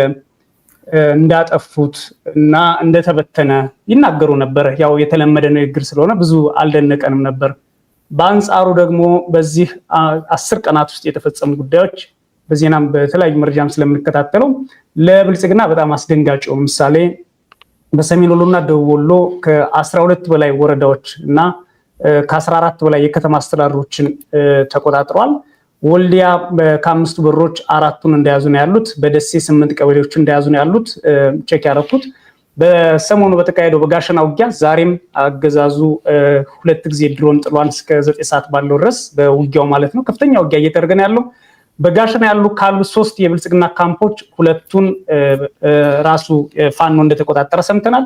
እንዳጠፉት እና እንደተበተነ ይናገሩ ነበር። ያው የተለመደ ንግግር ስለሆነ ብዙ አልደነቀንም ነበር። በአንጻሩ ደግሞ በዚህ 10 ቀናት ውስጥ የተፈጸሙ ጉዳዮች በዜናም በተለያዩ መረጃም ስለምንከታተለው ለብልጽግና በጣም አስደንጋጭ ነው። ምሳሌ በሰሜን ወሎና ደቡብ ወሎ ከ12 በላይ ወረዳዎች እና ከ14 በላይ የከተማ አስተዳደሮችን ተቆጣጥሯል። ወልዲያ ከ5 በሮች 4ቱን እንደያዙ ነው ያሉት። በደሴ 8 ቀበሌዎች እንደያዙ ነው ያሉት። ቼክ ያደረኩት በሰሞኑ በተካሄደው በጋሸና ውጊያ ዛሬም አገዛዙ 2 ጊዜ ድሮን ጥሏል። እስከ 9 ሰዓት ባለው ድረስ በውጊያው ማለት ነው ከፍተኛ ውጊያ እየተደረገ ነው ያለው። በጋሸና ካሉ 3 የብልጽግና ካምፖች 2ቱን ራሱ ፋኖ እንደተቆጣጠረ ሰምተናል።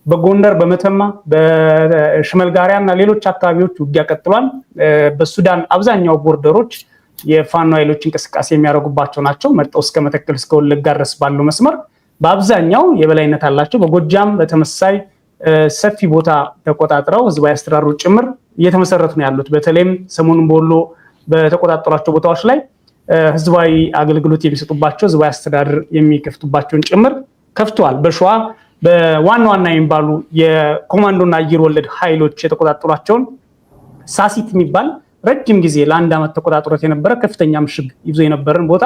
በጎንደር በመተማ በሽመልጋሪያ እና ሌሎች አካባቢዎች ውጊያ ቀጥሏል። በሱዳን አብዛኛው ቦርደሮች የፋኖ ኃይሎች እንቅስቃሴ የሚያደርጉባቸው ናቸው። መጣው እስከ መተከል እስከ ወለጋ ድረስ ባለው መስመር በአብዛኛው የበላይነት አላቸው። በጎጃም በተመሳይ ሰፊ ቦታ ተቆጣጥረው ህዝባዊ አስተዳደሩ ጭምር እየተመሰረቱ ነው ያሉት። በተለይም ሰሞኑን በወሎ በተቆጣጠሯቸው ቦታዎች ላይ ህዝባዊ አገልግሎት የሚሰጡባቸው ህዝባዊ አስተዳደር የሚከፍቱባቸውን ጭምር ከፍተዋል። በሸዋ በዋና ዋና የሚባሉ የኮማንዶና አየር ወለድ ኃይሎች የተቆጣጠሯቸውን ሳሲት የሚባል ረጅም ጊዜ ለአንድ ዓመት ተቆጣጥሮት የነበረ ከፍተኛ ምሽግ ይዞ የነበረን ቦታ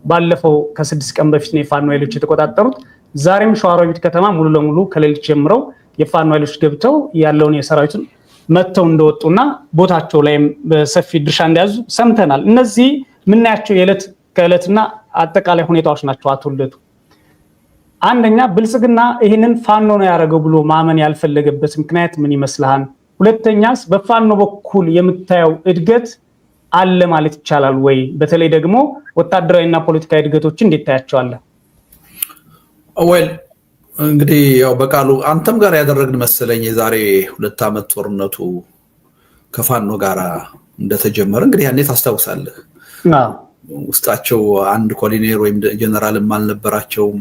ባለፈው ከ6 ቀን በፊት ነው የፋኖ ኃይሎች የተቆጣጠሩት። ዛሬም ሸዋሮቢት ከተማ ሙሉ ለሙሉ ከሌሊት ጀምረው የፋኖ ኃይሎች ገብተው ያለውን የሰራዊቱን መተው እንደወጡና ቦታቸው ላይም በሰፊ ድርሻ እንደያዙ ሰምተናል። እነዚህ ምናያቸው የዕለት ከዕለትና አጠቃላይ ሁኔታዎች ናቸው። አቶ ልደቱ፣ አንደኛ ብልጽግና ይህንን ፋኖ ነው ያደረገው ብሎ ማመን ያልፈለገበት ምክንያት ምን ይመስልሃል? ሁለተኛስ በፋኖ በኩል የምታየው እድገት አለ ማለት ይቻላል ወይ? በተለይ ደግሞ ወታደራዊና ፖለቲካዊ እድገቶችን እንዴት ታያቸዋለህ? እንግዲህ ያው በቃሉ አንተም ጋር ያደረግን መሰለኝ የዛሬ 2 ዓመት ጦርነቱ ከፋኖ ጋር እንደተጀመረ እንግዲህ ያኔ ታስታውሳለህ። ውስጣቸው አንድ ኮሎኔል ወይም ጀነራልም አልነበራቸውም።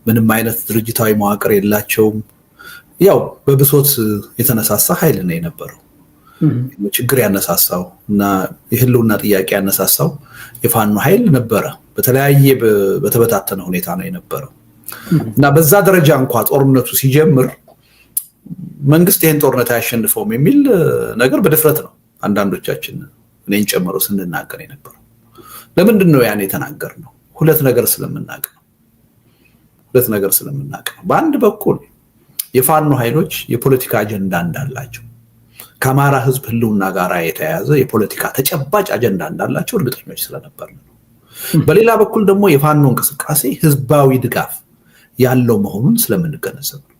ምንም አይነት ድርጅታዊ መዋቅር የላቸውም። ያው በብሶት የተነሳሳ ኃይል ነው የነበረው። ችግር ያነሳሳው እና የህልውና ጥያቄ ያነሳሳው የፋኖ ኃይል ነበረ። በተለያየ በተበታተነ ሁኔታ ነው የነበረው እና በዛ ደረጃ እንኳን ጦርነቱ ሲጀምር መንግስት ይሄን ጦርነት አያሸንፈውም የሚል ነገር በድፍረት ነው አንዳንዶቻችን እኔን ጨምሮ ስንናገር የነበረው። ለምንድን ነው ያን የተናገርነው? ሁለት ነገር ስለምናውቅ ነው። በአንድ በኩል የፋኖ ኃይሎች የፖለቲካ አጀንዳ እንዳላቸው ከአማራ ህዝብ ህልውና ጋር የተያያዘ የፖለቲካ ተጨባጭ አጀንዳ እንዳላቸው እርግጠኞች ስለነበር ነው። በሌላ በኩል ደግሞ የፋኖ እንቅስቃሴ ህዝባዊ ድጋፍ ያለው መሆኑን ስለምንገነዘብ ነው።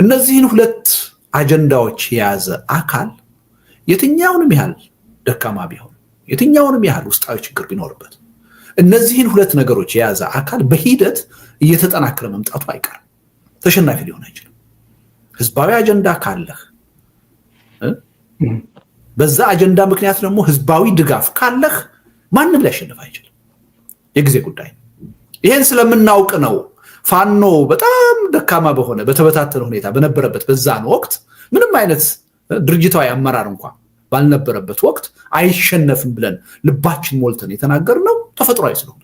እነዚህን ሁለት አጀንዳዎች የያዘ አካል የትኛውንም ያህል ደካማ ቢሆን የትኛውንም ያህል ውስጣዊ ችግር ቢኖርበት እነዚህን ሁለት ነገሮች የያዘ አካል በሂደት እየተጠናከረ መምጣቱ አይቀርም። ተሸናፊ ሊሆን አይችልም። ህዝባዊ አጀንዳ ካለህ በዛ አጀንዳ ምክንያት ደግሞ ህዝባዊ ድጋፍ ካለህ ማንም ሊያሸንፍ አይችልም። የጊዜ ጉዳይ። ይሄን ስለምናውቅ ነው ፋኖ በጣም ደካማ በሆነ በተበታተነ ሁኔታ በነበረበት በዛን ወቅት ምንም አይነት ድርጅታዊ አመራር እንኳን ባልነበረበት ወቅት አይሸነፍም ብለን ልባችን ሞልተን የተናገርነው ተፈጥሯዊ ስለሆነ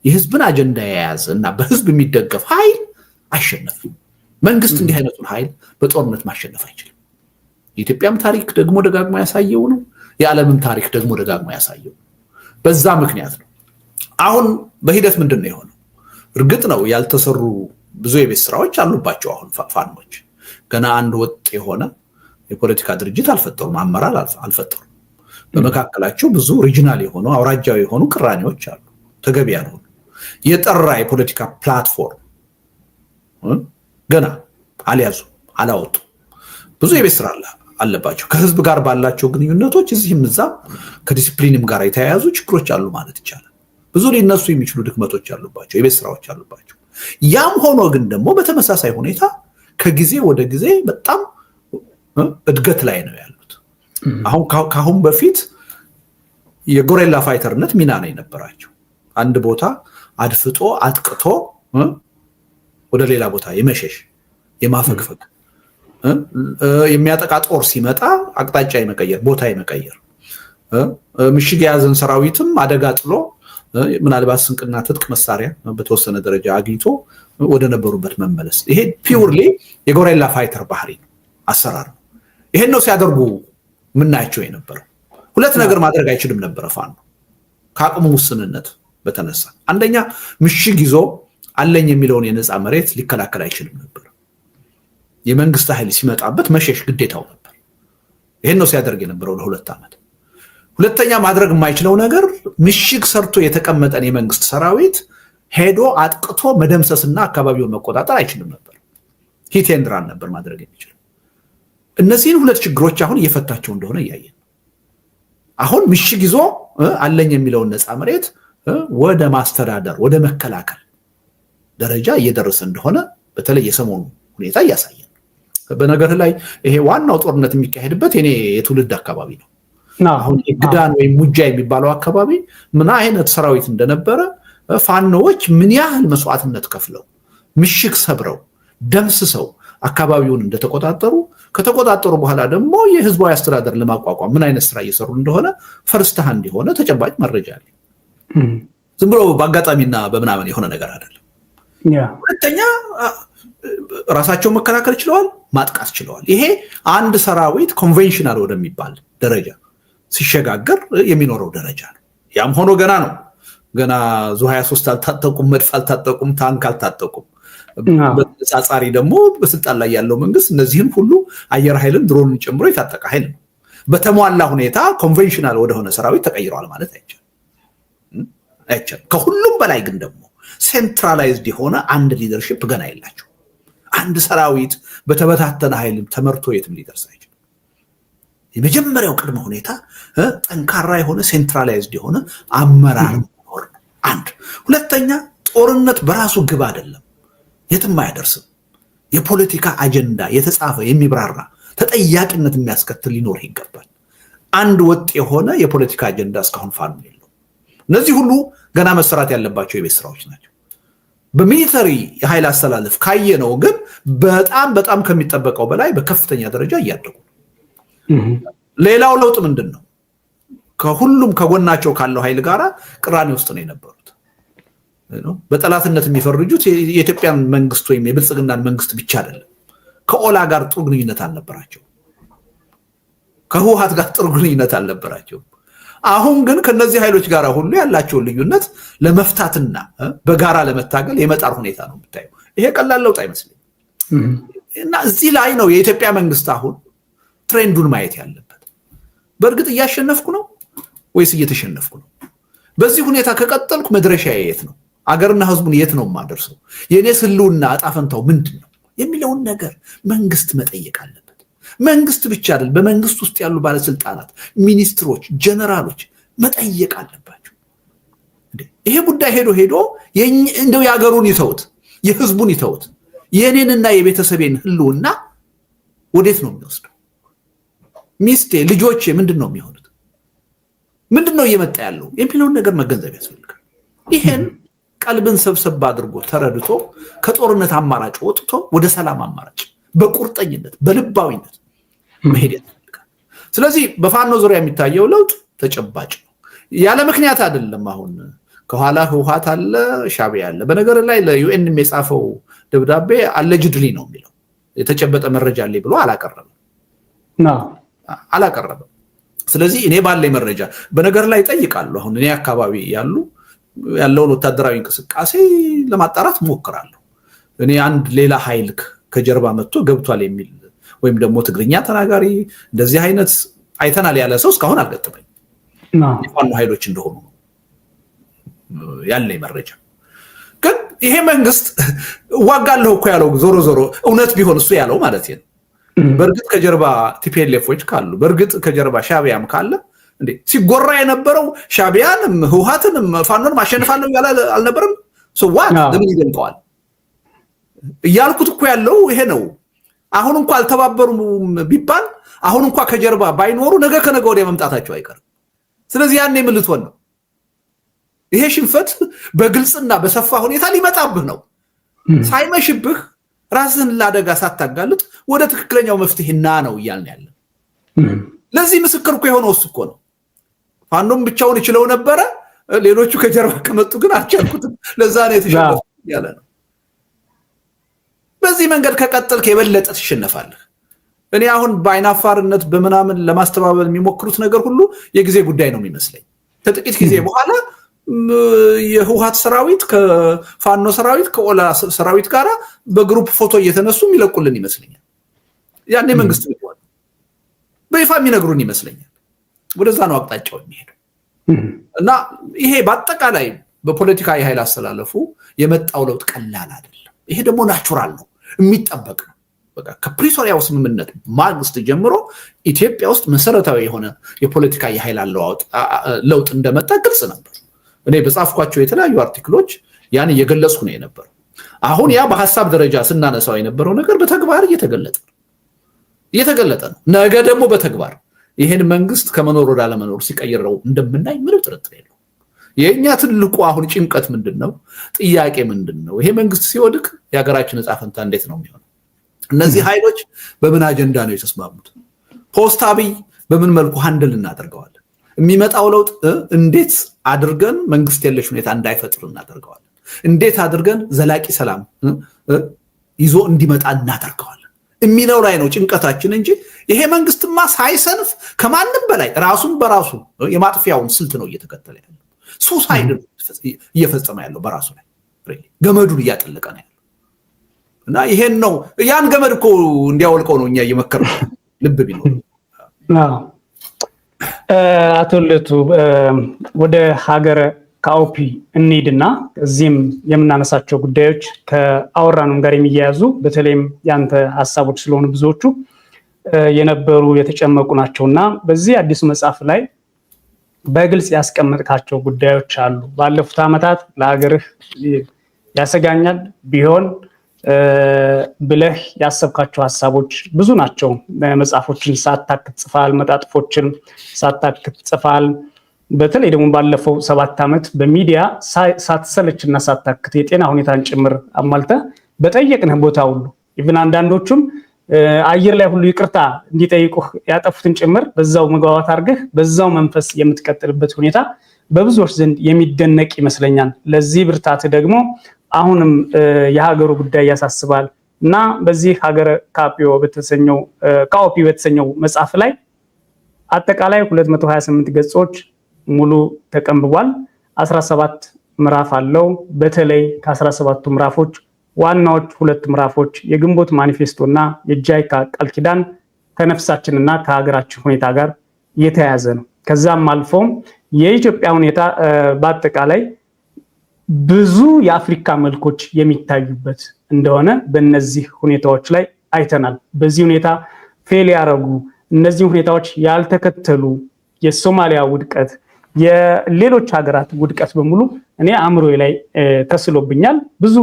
የህዝብን አጀንዳ የያዘ እና በህዝብ የሚደገፍ ኃይል አይሸነፍም። መንግስት እንዲህ አይነቱን ኃይል በጦርነት ማሸነፍ አይችልም። የኢትዮጵያም ታሪክ ደግሞ ደጋግሞ ያሳየው ነው። የዓለምም ታሪክ ደግሞ ደጋግሞ ያሳየው። በዛ ምክንያት ነው። አሁን በሂደት ምንድነው የሆነው? እርግጥ ነው ያልተሰሩ ብዙ የቤት ስራዎች አሉባቸው። አሁን ፋኖች ገና አንድ ወጥ የሆነ የፖለቲካ ድርጅት አልፈጠሩም፣ አመራር አልፈጠሩም። በመካከላቸው ብዙ ሪጂናል የሆኑ አውራጃዊ የሆኑ ቅራኔዎች አሉ፣ ተገቢ ያልሆኑ። የጠራ የፖለቲካ ፕላትፎርም ገና አልያዙ፣ አላወጡ። ብዙ የቤት ስራ አለባቸው። ከህዝብ ጋር ባላቸው ግንኙነቶች እዚህም እዛም ከዲሲፕሊንም ጋር የተያያዙ ችግሮች አሉ ማለት ይቻላል። ብዙ ሊነሱ የሚችሉ ድክመቶች አሉባቸው፣ የቤት ስራዎች አሉባቸው። ያም ሆኖ ግን ደግሞ በተመሳሳይ ሁኔታ ከጊዜ ወደ ጊዜ በጣም እድገት ላይ ነው ያሉት። አሁን በፊት የጎሬላ ፋይተርነት ሚና ነው የነበራቸው። አንድ ቦታ አድፍጦ አጥቅቶ ወደ ሌላ ቦታ የመሸሽ የማፈግፈግ የሚያጠቃ ጦር ሲመጣ አቅጣጫ የመቀየር ቦታ የመቀየር ምሽግ የያዘን ሰራዊትም አደጋ ጥሎ ምናልባት ስንቅና ትጥቅ መሳሪያ በተወሰነ ደረጃ አግኝቶ ወደ ነበሩበት መመለስ። ይሄ ፒውርሊ የጎሬላ ፋይተር ባህሪ ነው፣ አሰራር ነው። ይሄን ነው ሲያደርጉ ምናያቸው የነበረው። ሁለት ነገር ማድረግ አይችልም ነበር ፋኖ ከአቅሙ ውስንነት በተነሳ። አንደኛ ምሽግ ይዞ አለኝ የሚለውን የነፃ መሬት ሊከላከል አይችልም ነበር። የመንግስት ኃይል ሲመጣበት መሸሽ ግዴታው ነበር። ይሄን ነው ሲያደርግ የነበረው ለ2 ዓመት። ሁለተኛ ማድረግ የማይችለው ነገር ምሽግ ሰርቶ የተቀመጠን የመንግስት ሰራዊት ሄዶ አጥቅቶ መደምሰስና አካባቢውን መቆጣጠር አይችልም ነበር። ሂት ኤንድ ራን ነበር ማድረግ የሚችለው። እነዚህን ሁለት ችግሮች አሁን እየፈታቸው እንደሆነ እያየን፣ አሁን ምሽግ ይዞ አለኝ የሚለውን ነፃ መሬት ወደ ማስተዳደር ወደ መከላከል ደረጃ እየደረሰ እንደሆነ በተለይ የሰሞኑ ሁኔታ እያሳየ ነው። በነገር ላይ ይሄ ዋናው ጦርነት የሚካሄድበት የኔ የትውልድ አካባቢ ነው። አሁን ግዳን ወይም ሙጃ የሚባለው አካባቢ ምን አይነት ሰራዊት እንደነበረ ፋኖዎች ምን ያህል መስዋዕትነት ከፍለው ምሽግ ሰብረው ደምስሰው አካባቢውን እንደተቆጣጠሩ ከተቆጣጠሩ በኋላ ደግሞ የህዝባዊ አስተዳደር ለማቋቋም ምን አይነት ስራ እየሰሩ እንደሆነ ፈርስት ሃንድ የሆነ ተጨባጭ መረጃ አለ። ዝም ብሎ በአጋጣሚና በምናምን የሆነ ነገር አይደለም። ሁለተኛ ራሳቸው መከላከል ችለዋል፣ ማጥቃት ችለዋል። ይሄ አንድ ሰራዊት ኮንቬንሽናል ወደሚባል ደረጃ ሲሸጋገር የሚኖረው ደረጃ ነው። ያም ሆኖ ገና ዙ 23 አልታጠቁም፣ መድፍ አልታጠቁም፣ ታንክ አልታጠቁም። በተጻጻሪ ደግሞ በስልጣን ላይ ያለው መንግስት እነዚህን ሁሉ አየር ኃይልን ድሮንን ጨምሮ የታጠቀ ኃይል ነው። በተሟላ ሁኔታ ኮንቬንሽናል ወደሆነ ሰራዊት ተቀይሯል ማለት አይቻልም። ከሁሉም በላይ ግን ደግሞ ሴንትራላይዝድ የሆነ አንድ ሊደርሺፕ ገና የላቸው። አንድ ሰራዊት በተበታተነ ኃይል ተመርቶ የትም ሊደርስ አይችልም። የመጀመሪያው ቅድመ ሁኔታ ጠንካራ የሆነ ሴንትራላይዝድ የሆነ አመራር ነው። አንድ ሁለተኛ፣ ጦርነት በራሱ ግብ አይደለም፣ የትም አያደርስም። የፖለቲካ አጀንዳ የተጻፈ የሚብራራ ተጠያቂነት የሚያስከትል ሊኖር ይገባል። አንድ ወጥ የሆነ የፖለቲካ አጀንዳ እስካሁን ፋኖ የለው። እነዚህ ሁሉ ገና መሰራት ያለባቸው የቤት ስራዎች ናቸው። በሚሊተሪ የኃይል አስተላለፍ ካየነው ግን በጣም ከሚጠበቀው በላይ በከፍተኛ ደረጃ እያደጉ ነው። ሌላው ለውጥ ምንድነው? ከሁሉም ከጎናቸው ካለው ኃይል ጋራ ቅራኔ ውስጥ ነው የነበሩት። በጠላትነት የሚፈርጁት የኢትዮጵያን መንግስት ወይም የብልጽግናን መንግስት ብቻ አይደለም። ከኦላ ጋር ጥሩ ግንኙነት አልነበራቸው፣ ከህወሓት ጋር ጥሩ ግንኙነት አልነበራቸው። አሁን ግን ከነዚህ ኃይሎች ጋር ሁሉ ያላቸውን ልዩነት ለመፍታትና በጋራ ለመታገል የመጣር ሁኔታ ነው የምታየው። ይሄ ቀላል ለውጥ አይመስልም። እና እዚህ ላይ ነው የኢትዮጵያ መንግስት አሁን ትሬንዱን ማየት ያለበት። በእርግጥ እያሸነፍኩ ነው ወይስ እየተሸነፍኩ ነው? በዚህ ሁኔታ ከቀጠልኩ መድረሻዬ የት ነው? አገርና ህዝቡን የት ነው የማደርሰው? የኔስ ህልውና ዕጣ ፈንታው ምንድን ነው የሚለውን ነገር መንግስት መጠየቅ አለበት። መንግስት ብቻ አይደል፣ በመንግስት ውስጥ ያሉ ባለስልጣናት፣ ሚኒስትሮች፣ ጀነራሎች መጠየቅ አለባቸው። ይሄ ጉዳይ ሄዶ እንደው ያገሩን ይተውት፣ የህዝቡን ይተውት፣ የኔንና የቤተሰቤን ህልውና ወዴት ነው የሚወስደው? ሚስቴ፣ ልጆቼ ምንድነው የሚሆኑት? ምንድነው እየመጣ ያለው የሚለውን ነገር መገንዘብ ያስፈልጋል። ይሄን ቀልብን ሰብሰብ አድርጎ ተረድቶ ከጦርነት አማራጭ ወጥቶ ወደ ሰላም አማራጭ በቁርጠኝነት በልባዊነት መሄድ ያስፈልጋል። ስለዚህ በፋኖ ዙሪያ የሚታየው ለውጥ ተጨባጭ ነው፣ ያለ ምክንያት አይደለም። አሁን ከኋላ ህወሓት አለ፣ ሻዕቢያ አለ። በነገር ላይ ለዩኤን የጻፈው ደብዳቤ አለጅድሊ ነው የሚለው፣ የተጨበጠ መረጃ አለ ብሎ አላቀረበም። ስለዚህ እኔ ባለኝ መረጃ በነገር ላይ ጠይቃለሁ። አሁን እኔ አካባቢ ያለውን ወታደራዊ እንቅስቃሴ ለማጣራት ሞክራለሁ። እኔ አንድ ሌላ ኃይል ከጀርባ መጥቶ ገብቷል የሚል ወይም ደግሞ ትግርኛ ተናጋሪ እንደዚህ አይነት አይተናል ያለ ሰው እስካሁን አልገጠመኝ። የፋኖ ኃይሎች እንደሆኑ ያለኝ መረጃ። ግን ይሄ መንግስት ዋጋለሁ እኮ ያለው ዞሮ እውነት ቢሆን እሱ ያለው ማለት ነው። በእርግጥ ከጀርባ ቲፒኤልኤፎች ካሉ፣ በእርግጥ ከጀርባ ሻዕቢያም ካለ እንዴ ሲጎራ የነበረው ሻዕቢያንም ህወሓትንም ፋኖንም አሸንፋለሁ ያለ አልነበረም? ለምን ይደንቀዋል? እያልኩት እኮ ያለው ይሄ ነው። አሁን እንኳን አልተባበሩም ቢባል፣ አሁን እንኳን ከጀርባ ባይኖሩ ነገ ከነገ ወዲያ መምጣታቸው አይቀርም። ስለዚህ ያኔ ምን ልትሆን ነው? ይሄ ሽንፈት በግልጽና በሰፋ ሁኔታ ሊመጣብህ ነው። ሳይመሽብህ ራስህን ለአደጋ ሳታጋልጥ ወደ ትክክለኛው መፍትሄ ነው እያልን ያለን። ለዚህ ምስክር እኮ የሆነው እሱ እኮ ነው። ፋኖም ብቻውን ይችለው ነበረ፣ ሌሎቹ ከጀርባ ከመጡ ግን አልቻልኩትም፣ ለዛ ነው የተሸነፍኩት ያለ ነው። በዚህ መንገድ ከቀጠልክ የበለጠ ትሸነፋለህ። እኔ አሁን በአይናፋርነት በምናምን ለማስተባበል የሚሞክሩት ነገር ሁሉ የጊዜ ጉዳይ ነው የሚመስለኝ። ከጥቂት ጊዜ በኋላ የህወሓት ሰራዊት ከፋኖ ሰራዊት ከኦላ ሰራዊት ጋራ በግሩፕ ፎቶ እየተነሱ የሚለቁልን ይመስለኛል። ያኔ መንግስት ይወጣል በይፋ የሚነግሩን ይመስለኛል። ወደዛ ነው አቅጣጫው የሚሄደው። እና ይሄ በአጠቃላይ በፖለቲካ የኃይል አስተላለፉ የመጣው ለውጥ ቀላል አይደለም። ይሄ ደግሞ ናቹራል ነው፣ የሚጠበቅ ነው። በቃ ከፕሪቶሪያው ስምምነት ማግስት ጀምሮ ኢትዮጵያ ውስጥ መሰረታዊ የሆነ የፖለቲካ የኃይል ለውጥ እንደመጣ ግልጽ ነበር። እኔ በጻፍኳቸው የተለያዩ አርቲክሎች ያን እየገለጽኩ ነው የነበረው። አሁን ያ በሐሳብ ደረጃ ስናነሳው የነበረው ነገር በተግባር እየተገለጠ ነው። ነገ ደግሞ በተግባር ይሄን መንግስት ከመኖር ወደ አለመኖር ሲቀይረው እንደምናይ ምንም ጥርጥር የለውም። የኛ ትልቁ አሁን ጭንቀት ምንድነው? ጥያቄ ምንድነው? ይሄ መንግስት ሲወድቅ የሀገራችን ዕጣ ፈንታ እንዴት ነው የሚሆነው? እነዚህ ኃይሎች በምን አጀንዳ ነው የተስማሙት? ፖስት አብይ በምን መልኩ ሃንድል እናደርገዋለን? የሚመጣው ለውጥ እንዴት አድርገን መንግስት የለሽ ሁኔታ እንዳይፈጥር እናደርገዋለን? እንዴት አድርገን ዘላቂ ሰላም ይዞ እንዲመጣ እናደርገዋለን? የሚለው ላይ ነው ጭንቀታችን እንጂ ይሄ መንግስትማ ሳይሰንፍ ከማንም በላይ ራሱን በራሱ የማጥፊያውን ስልት ነው እየተከተለ ያለው። ሱሳይድ እየፈጸመ ያለው በራሱ ላይ ገመዱን እያጠለቀ ነው ያለው እና ይሄን ነው ያን ገመድ እኮ እንዲያወልቀው ነው እኛ እየመከረው ልብ ቢኖር። አቶ ልደቱ ወደ ሀገረ ካኦፒ እንሂድና እዚህም የምናነሳቸው ጉዳዮች ከአወራንም ጋር የሚያያዙ በተለይም ያንተ ሐሳቦች ስለሆኑ ብዙዎቹ የነበሩ የተጨመቁ ናቸውና በዚህ አዲስ መጽሐፍ ላይ በግልጽ ያስቀመጥካቸው ጉዳዮች አሉ። ባለፉት ዓመታት ለሀገርህ ያሰጋኛል ቢሆን ብለህ ያሰብካቸው ሐሳቦች ብዙ ናቸው። መጽሐፎችን ሳታክት ጽፋል፣ መጣጥፎችን ሳታክት ጽፋል። በተለይ ደግሞ ባለፈው 7 ዓመት በሚዲያ ሳትሰለችና ሳታክት የጤና ሁኔታን ጭምር አሟልተህ በጠየቅንህ ቦታ ሁሉ ኢቭን አንዳንዶቹም አየር ላይ ሁሉ ይቅርታ እንዲጠይቁህ ያጠፉትን ጭምር በዛው መግባባት አድርገህ በዛው መንፈስ የምትቀጥልበት ሁኔታ በብዙዎች ዘንድ የሚደነቅ ይመስለኛል። ለዚህ ብርታት ደግሞ አሁንም የሀገሩ ጉዳይ ያሳስባል እና በዚህ ሀገረ ካኦፒ በተሰኘው መጽሐፍ ላይ አጠቃላይ 228 ገጾች ሙሉ ተቀንብቧል። 17 ምዕራፍ አለው። በተለይ ከ17ቱ ምዕራፎች ዋናዎች 2 ምዕራፎች የግንቦት ማኒፌስቶና የጃይካ ቃል ኪዳን ከነፍሳችንና ከሀገራችን ሁኔታ ጋር የተያያዘ ነው። ከዛም አልፎ የኢትዮጵያ ሁኔታ በአጠቃላይ ብዙ የአፍሪካ መልኮች የሚታዩበት እንደሆነ በእነዚህ ሁኔታዎች ላይ አይተናል። በዚህ ሁኔታ ፌል ያደረጉ እነዚህ ሁኔታዎች ያልተከተሉ የሶማሊያ ውድቀት፣ የሌሎች ሀገራት ውድቀት በሙሉ እኔ አእምሮዬ ላይ ተስሎብኛል። ብዙ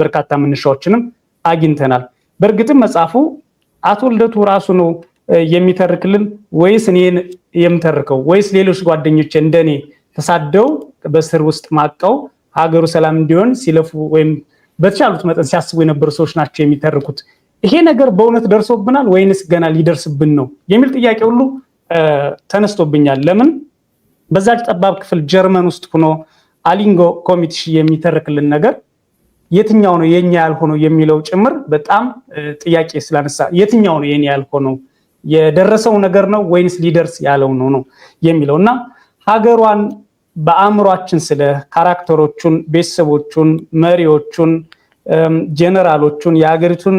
በርካታ መነሻዎችንም አግኝተናል። በእርግጥም መጽሐፉ አቶ ልደቱ ራሱ ነው የሚተርክልን ወይስ እኔን የምተርከው ወይስ ሌሎች ጓደኞቼ እንደኔ ተሳደው በስር ውስጥ ማቀው ሀገሩ ሰላም እንዲሆን ሲለፉ ወይም በተቻሉት መጠን ሲያስቡ የነበሩ ሰዎች ናቸው የሚተርኩት? ይሄ ነገር በእውነት ደርሶብናል ወይንስ ገና ሊደርስብን ነው የሚል ጥያቄ ሁሉ ተነስቶብኛል። ለምን በዛች ጠባብ ክፍል ጀርመን ውስጥ ሆኖ አሊንጎ ኮሚቴ የሚተርክልን ነገር የትኛው ነው የኛ ያልሆነው የሚለው ጭምር በጣም ጥያቄ ስላነሳ የትኛው ነው የኛ ያልሆነው የደረሰው ነገር ነው ወይንስ ሊደርስ ያለው ነው የሚለውና ሀገሯን በአእምሯችን ስለ ካራክተሮቹን፣ ቤተሰቦቹን፣ መሪዎቹን፣ ጀነራሎቹን የሀገሪቱን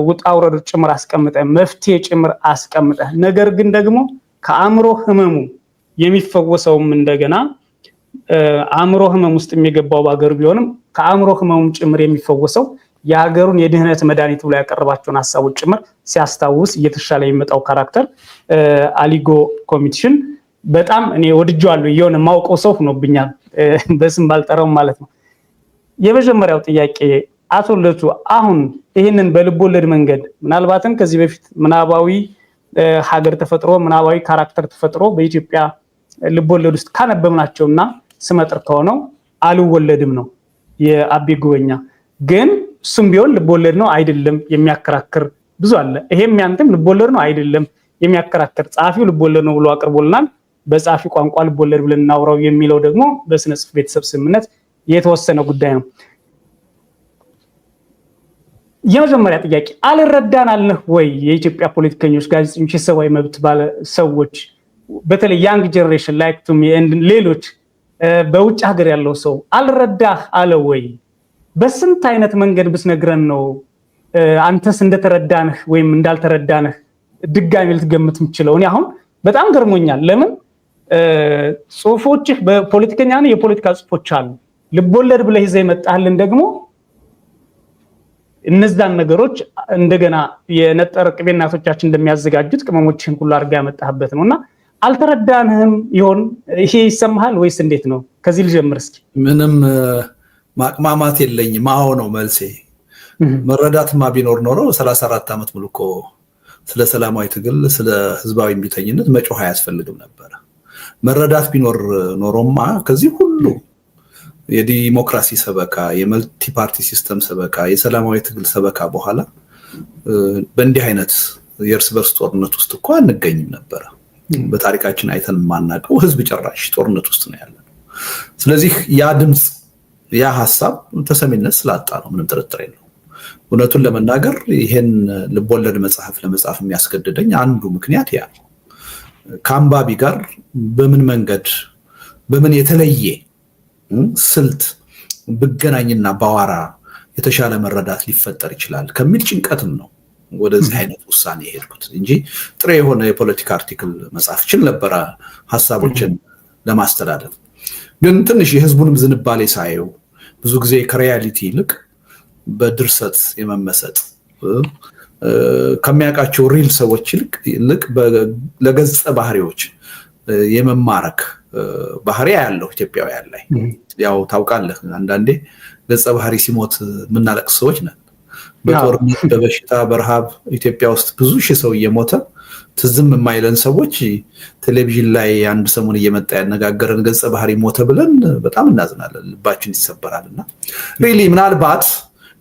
ውጣ ውረድ ጭምር አስቀምጠ መፍትሄ ጭምር አስቀምጠ ነገር ግን ደግሞ ከአእምሮ ህመሙ የሚፈወሰውም እንደገና አእምሮ ህመም ውስጥ የሚገባው ባገር ቢሆንም ከአእምሮ ህመሙም ጭምር የሚፈወሰው የሀገሩን የድህነት መድኃኒት ብሎ ያቀረባቸውን ሐሳቦች ጭምር ሲያስታውስ እየተሻለ የሚመጣው ካራክተር አሊንጎ ኮሚቴሽን በጣም እኔ ወድጄዋለሁ። የሆነ ማውቀው ሰው ሆኖብኛል በስም ባልጠራው ማለት ነው። የመጀመሪያው ጥያቄ አቶ ልደቱ አሁን ይህንን በልቦለድ መንገድ ምናልባትም ከዚህ በፊት ምናባዊ ሀገር ተፈጥሮ ምናባዊ ካራክተር ተፈጥሮ በኢትዮጵያ ልቦለድ ውስጥ ካነበብናቸውና ስመጥር ከሆነው አልወለድም ነው የአቤ ጉበኛ። ግን እሱም ቢሆን ልቦለድ ነው አይደለም የሚያከራክር ብዙ አለ። ይሄም ያንተም ልቦለድ ነው አይደለም የሚያከራክር ጸሐፊው ልቦለድ ነው ብሎ አቅርቦልናል። በጸሐፊ ቋንቋ ልቦለድ ብለን እናውራው የሚለው ደግሞ በስነ ጽሑፍ ቤተሰብ ስምምነት የተወሰነ ጉዳይ ነው። የመጀመሪያ ጥያቄ አልረዳን አልነህ ወይ? የኢትዮጵያ ፖለቲከኞች፣ ጋዜጠኞች፣ የሰብአዊ መብት ባለ ሰዎች በተለይ ያንግ ጀነሬሽን ላይክ ቱ ሚ ኤንድ ሌሎች በውጭ ሀገር ያለው ሰው አልረዳህ አለ ወይ? በስንት አይነት መንገድ ብትነግረን ነው አንተስ እንደተረዳንህ ወይም እንዳልተረዳንህ ድጋሚ ልትገምት የምትችለው? እኔ አሁን በጣም ገርሞኛል። ለምን ጽሁፎችህ በፖለቲከኛ ነው የፖለቲካ ጽሁፎች አሉ። ልቦለድ ብለህ ይዘህ የመጣህልን ደግሞ እነዛን ነገሮች እንደገና የነጠረ ቅቤ እናቶቻችን እንደሚያዘጋጁት ቅመሞችን ሁሉ አድርጋ ያመጣህበት ነውና አልተረዳንህም ይሆን? ይሄ ይሰማሃል ወይስ እንዴት ነው? ከዚህ ልጀምር እስኪ። ምንም ማቅማማት የለኝም። አዎ ነው መልሴ። መረዳትማ ቢኖር ኖሮ 34 ዓመት ሙሉ እኮ ስለ ሰላማዊ ትግል ስለ ህዝባዊ እምቢተኝነት መጮህ አያስፈልግም ነበር። መረዳት ቢኖር ኖሮማ ከዚህ ሁሉ የዲሞክራሲ ሰበካ፣ የመልቲ ፓርቲ ሲስተም ሰበካ፣ የሰላማዊ ትግል ሰበካ በኋላ በእንዲህ አይነት የእርስ በርስ ጦርነት ውስጥ እኮ አንገኝም ነበር። በታሪካችን አይተን የማናውቀው ህዝብ ጨራሽ ጦርነት ውስጥ ነው ያለው። ስለዚህ ያ ድምፅ ያ ሐሳብ ተሰሚነት ስላጣ ነው፣ ምንም ጥርጥር የለውም። እውነቱን ለመናገር ይሄን ልቦለድ መጽሐፍ ለመጻፍ የሚያስገድደኝ አንዱ ምክንያት ያ ከአንባቢ ጋር በምን መንገድ በምን የተለየ ስልት ብገናኝና ባዋራ የተሻለ መረዳት ሊፈጠር ይችላል ከሚል ጭንቀትም ነው ወደዚህ አይነት ውሳኔ ሄድኩት እንጂ ጥሬ የሆነ የፖለቲካ አርቲክል መጻፍ ይችል ነበር ሐሳቦችን ለማስተዳደር። ግን ትንሽ የህዝቡንም ዝንባሌ ሳየው ብዙ ጊዜ ከሪያሊቲ ይልቅ በድርሰት የመመሰጥ ከሚያውቃቸው ሪል ሰዎች ይልቅ ለገጸ ባህሪዎች የመማረክ ባህሪ ያለው ኢትዮጵያውያን ላይ ያው ታውቃለህ አንዳንዴ ገጸ ባህሪ ሲሞት ምናለቅስ ሰዎች ነን። በጦርነት በበሽታ በረሃብ ኢትዮጵያ ውስጥ ብዙ ሺህ ሰው እየሞተ ትዝም የማይለን ሰዎች ቴሌቪዥን ላይ አንድ ሰሞን እየመጣ ያነጋገረን ገጸ ባህሪ ሞተ ብለን በጣም እናዝናለን፣ ልባችን ይሰበራልና ሪሊ ምናልባት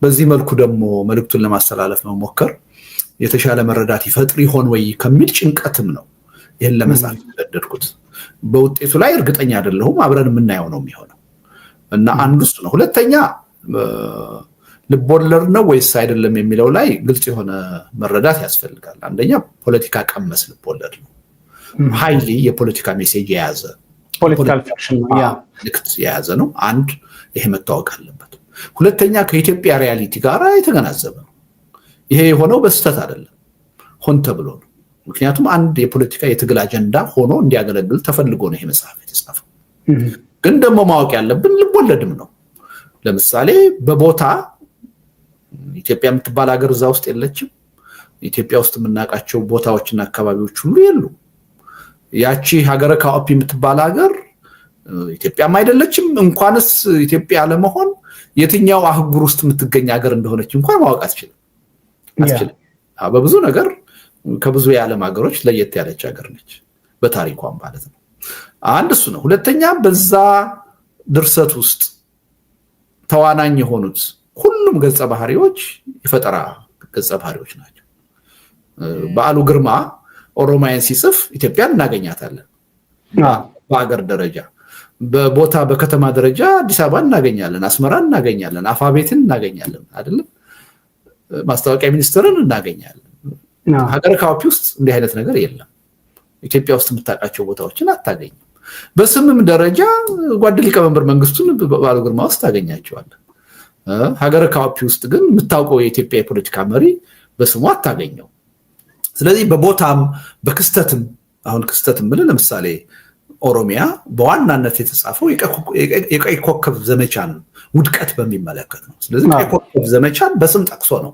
በዚህ መልኩ ደግሞ መልእክቱን ለማስተላለፍ መሞከር የተሻለ መረዳት ይፈጥር ይሆን ወይ ከሚል ጭንቀትም ነው ይሄን ለመጻፍ ተደረኩት። በውጤቱ ላይ እርግጠኛ አይደለሁም፣ አብረን የምናየው ነው የሚሆነው እና አንዱ እሱ ነው። ሁለተኛ ልቦለድ ነው ወይስ አይደለም የሚለው ላይ ግልጽ የሆነ መረዳት ያስፈልጋል። አንደኛ ፖለቲካ ቀመስ ልቦለድ ነው፣ ሃይሊ የፖለቲካ ሜሴጅ የያዘ ፖለቲካል ፊክሽን ነው፣ ያ ልክት የያዘ ነው። አንድ ይሄ መታወቅ አለበት። ሁለተኛ ከኢትዮጵያ ሪያሊቲ ጋር የተገናዘበ ነው። ይሄ የሆነው በስተት አይደለም፣ ሆን ተብሎ ነው። ምክንያቱም አንድ የፖለቲካ የትግል አጀንዳ ሆኖ እንዲያገለግል ተፈልጎ ነው ይሄ መጽሐፍ የተጻፈው። ግን ደግሞ ማወቅ ያለብን ልቦለድም ነው። ለምሳሌ በቦታ ኢትዮጵያ የምትባል ሀገር እዛ ውስጥ የለችም። ኢትዮጵያ ውስጥ የምናውቃቸው ቦታዎችና አካባቢዎች ሁሉ የሉ። ያቺ ሀገረ ካኦፒ የምትባል ሀገር ኢትዮጵያም አይደለችም። እንኳንስ ኢትዮጵያ ለመሆን የትኛው አህጉር ውስጥ የምትገኝ ሀገር እንደሆነች እንኳን ማወቅ አትችልም። በብዙ ነገር ከብዙ የዓለም ሀገሮች ለየት ያለች ሀገር ነች በታሪኳም ማለት ነው። አንድ እሱ ነው። ሁለተኛ በዛ ድርሰት ውስጥ ተዋናኝ የሆኑት ሁሉም ገጸ ባህሪዎች የፈጠራ ገጸ ባህሪዎች ናቸው። በዓሉ ግርማ ኦሮማይን ሲጽፍ ኢትዮጵያን እናገኛታለን በአገር ደረጃ፣ በቦታ በከተማ ደረጃ አዲስ አበባ እናገኛለን፣ አስመራ እናገኛለን፣ አፋቤትን እናገኛለን አይደለም፣ ማስታወቂያ ሚኒስትርን እናገኛለን። ሀገረ ካኦፒ ውስጥ እንዲህ አይነት ነገር የለም። ኢትዮጵያ ውስጥ የምታውቃቸው ቦታዎችን አታገኝም። በስምም ደረጃ ጓድ ሊቀመንበር መንግስቱን በዓሉ ግርማ ውስጥ ታገኛቸዋለን። ሀገረ ካኦፒ ውስጥ ግን የምታውቀው የኢትዮጵያ የፖለቲካ መሪ በስሙ አታገኘው። ስለዚህ በቦታም በክስተትም አሁን ክስተትም ብለን ለምሳሌ ኦሮሚያ በዋናነት የተጻፈው የቀይ ኮከብ ዘመቻን ውድቀት በሚመለከት ነው። ስለዚህ ቀይ ኮከብ ዘመቻን በስም ጠቅሶ ነው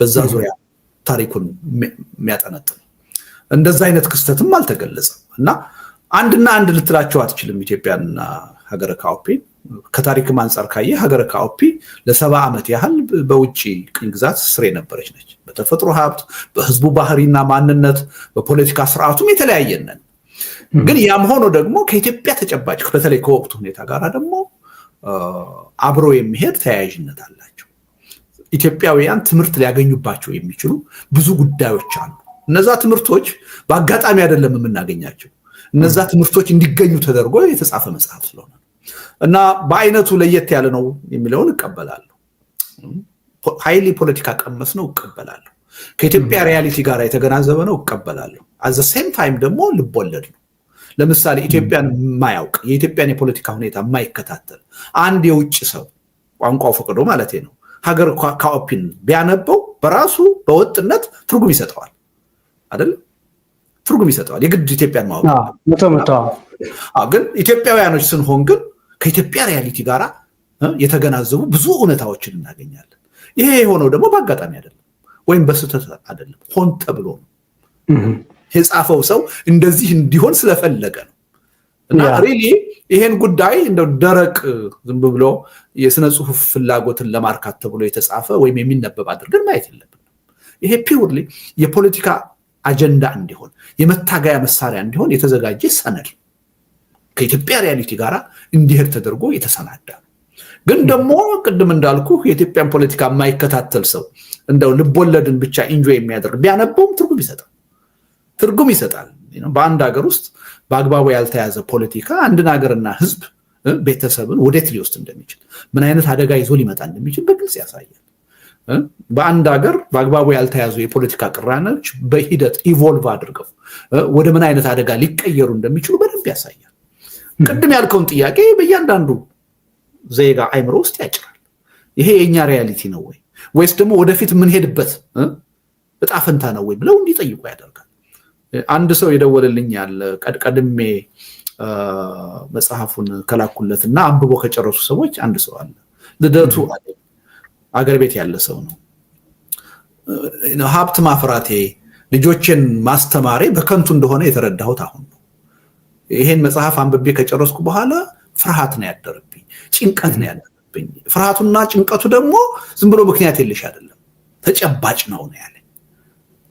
በዛ ዙሪያ ታሪኩን የሚያጠነጥን። እንደዛ አይነት ክስተትም አልተገለጸም እና አንድና አንድ ልትላቸው አትችልም ኢትዮጵያና ሀገረ ካኦፒ። ከታሪክም አንፃር ካየ ሀገረ ካኦፒ ለ70 ዓመት ያህል በውጪ ቅኝ ግዛት ስር የነበረች ነች። በተፈጥሮ ሀብት፣ በህዝቡ ባህሪና ማንነት፣ በፖለቲካ ስርዓቱም የተለያየነን። ግን ያም ሆኖ ደግሞ ከኢትዮጵያ ተጨባጭ በተለይ ከወቅቱ ሁኔታ ጋር ደግሞ አብሮ የሚሄድ ተያያዥነት አላቸው። ኢትዮጵያውያን ትምህርት ሊያገኙባቸው የሚችሉ ብዙ ጉዳዮች አሉ። እነዛ ትምህርቶች በአጋጣሚ አይደለም የምናገኛቸው። እነዛ ትምህርቶች እንዲገኙ ተደርጎ የተጻፈ መጽሐፍ ስለሆነ እና በአይነቱ ለየት ያለ ነው የሚለውን እቀበላለሁ። ሃይሊ ፖለቲካ ቀመስ ነው እቀበላለሁ። ከኢትዮጵያ ሪያሊቲ ጋር የተገናዘበ ነው እቀበላለሁ። አት ዘ ሴም ታይም ደግሞ ልቦለድ ነው። ለምሳሌ ኢትዮጵያን የማያውቅ የኢትዮጵያን የፖለቲካ ሁኔታ የማይከታተል አንድ የውጭ ሰው ቋንቋው ፈቅዶ ማለት ነው ሀገረ ካኦፒን ቢያነበው በራሱ በወጥነት ትርጉም ይሰጠዋል አይደል? ትርጉም ይሰጠዋል። የግድ ኢትዮጵያን ማወቅ ግን ኢትዮጵያውያኖች ስንሆን ግን ከኢትዮጵያ ሪያሊቲ ጋር የተገናዘቡ ብዙ እውነታዎችን እናገኛለን። ይሄ የሆነው ደግሞ በአጋጣሚ አይደለም ወይም በስህተት አይደለም፣ ሆን ተብሎ ነው። የጻፈው ሰው እንደዚህ እንዲሆን ስለፈለገ ነው። እና ሪሊ ይሄን ጉዳይ እንደው ደረቅ ዝም ብሎ የስነ ጽሁፍ ፍላጎትን ለማርካት ተብሎ የተጻፈ ወይም የሚነበብ አድርገን ማየት የለብንም። ይሄ ፒውርሊ የፖለቲካ አጀንዳ እንዲሆን የመታገያ መሳሪያ እንዲሆን የተዘጋጀ ሰነድ ከኢትዮጵያ ሪያሊቲ ጋር እንዲሄድ ተደርጎ የተሰናዳ። ግን ደግሞ ቅድም እንዳልኩ የኢትዮጵያን ፖለቲካ የማይከታተል ሰው እንደው ልቦለድን ብቻ ኢንጆይ የሚያደርግ ቢያነበውም ትርጉም ይሰጣል። በአንድ ሀገር ውስጥ በአግባቡ ያልተያዘ ፖለቲካ አንድን ሀገርና ህዝብ ቤተሰብን ወዴት ሊወስድ እንደሚችል ምን አይነት አደጋ ይዞ ሊመጣ እንደሚችል በግልጽ ያሳያል። በአንድ ሀገር በአግባቡ ያልተያዙ የፖለቲካ ቅራኔዎች በሂደት ኢቮልቭ አድርገው ወደ ምን አይነት አደጋ ሊቀየሩ እንደሚችሉ በደንብ ያሳያል። ቅድም ያልከውን ጥያቄ በእያንዳንዱ ዜጋ አይምሮ ውስጥ ያጭራል። ይሄ የኛ ሪያሊቲ ነው ወይ ወይስ ደግሞ ወደፊት የምንሄድበት እጣ ፈንታ ነው ወይ ብለው እንዲጠይቁ ያደርጋል። አንድ ሰው የደወለልኝ ያለ ቀድሜ መጽሐፉን ከላኩለትና አንብቦ ከጨረሱ ሰዎች አንድ ሰው አለ። ልደቱ አገር ቤት ያለ ሰው ነው። ሀብት ማፍራቴ ልጆችን ማስተማሬ በከንቱ እንደሆነ የተረዳሁት አሁን ነው። ይሄን መጽሐፍ አንብቤ ከጨረስኩ በኋላ ፍርሃት ነው ያደረብኝ፣ ጭንቀት ነው ያደረብኝ። ፍርሃቱና ጭንቀቱ ደግሞ ዝም ብሎ ምክንያት የለሽ አይደለም፣ ተጨባጭ ነው ያለ።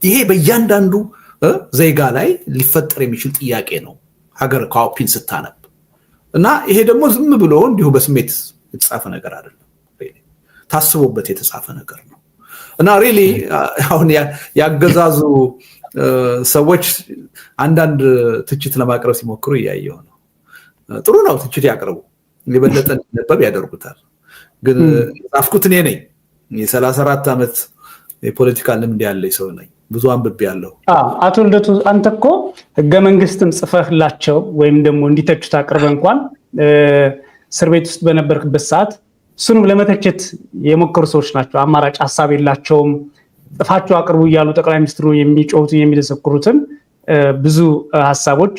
ይሄ በእያንዳንዱ ዜጋ ላይ ሊፈጠር የሚችል ጥያቄ ነው ሀገር ካውፒን ስታነብ እና ይሄ ደግሞ ዝም ብሎ እንዲሁ በስሜት የተጻፈ ነገር አይደለም፣ ታስቦበት የተጻፈ ነገር ነው እና ሪሊ አሁን ያገዛዙ ሰዎች አንዳንድ ትችት ለማቅረብ ሲሞክሩ እያየሁ ነው። ጥሩ ነው፣ ትችት ያቅርቡ፣ የበለጠ እንዲነበብ ያደርጉታል። ግን ጻፍኩት እኔ ነኝ። የ34 ዓመት የፖለቲካ ልምድ ያለኝ ሰው ነኝ። ብዙ አንብቤያለሁ። አቶ ልደቱ አንተ እኮ ህገ መንግስትን ጽፈህላቸው ወይም ደግሞ እንዲተቹት አቅርበህ እንኳን እስር ቤት ውስጥ በነበርክበት ሰዓት እሱንም ለመተቸት የሞከሩ ሰዎች ናቸው። አማራጭ ሀሳብ የላቸውም። ጽፋቸው አቅርቡ እያሉ ጠቅላይ ሚኒስትሩ የሚጮሁትን የሚደሰኩሩትን ብዙ ሀሳቦች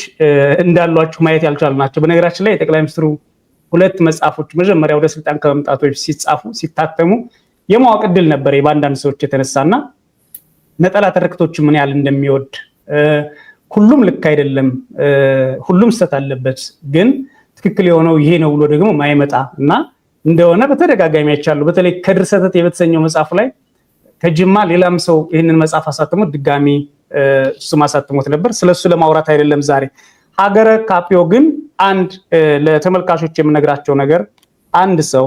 እንዳሏቸው ማየት ያልቻሉ ናቸው። በነገራችን ላይ የጠቅላይ ሚኒስትሩ 2 መጽሐፎች መጀመሪያ ወደ ስልጣን ከመምጣቱ ሲጻፉ ሲታተሙ የማወቅ ዕድል ነበር በአንዳንድ ሰዎች የተነሳና ነጠላ ትርክቶች ምን ያህል እንደሚወድ ሁሉም ልክ አይደለም፣ ሁሉም ስህተት አለበት፣ ግን ትክክል የሆነው ይሄ ነው ብሎ ደግሞ ማይመጣ እና እንደሆነ በተደጋጋሚ አይቻለሁ። በተለይ ከድርሰተት የተሰኘው መጽሐፍ ላይ ከጅማ ሌላም ሰው ይህንን መጽሐፍ አሳትሞ ድጋሚ እሱ ማሳትሞት ነበር። ስለሱ ለማውራት አይደለም ዛሬ። ሀገረ ካፒዮ ግን አንድ ለተመልካቾች የምነግራቸው ነገር አንድ ሰው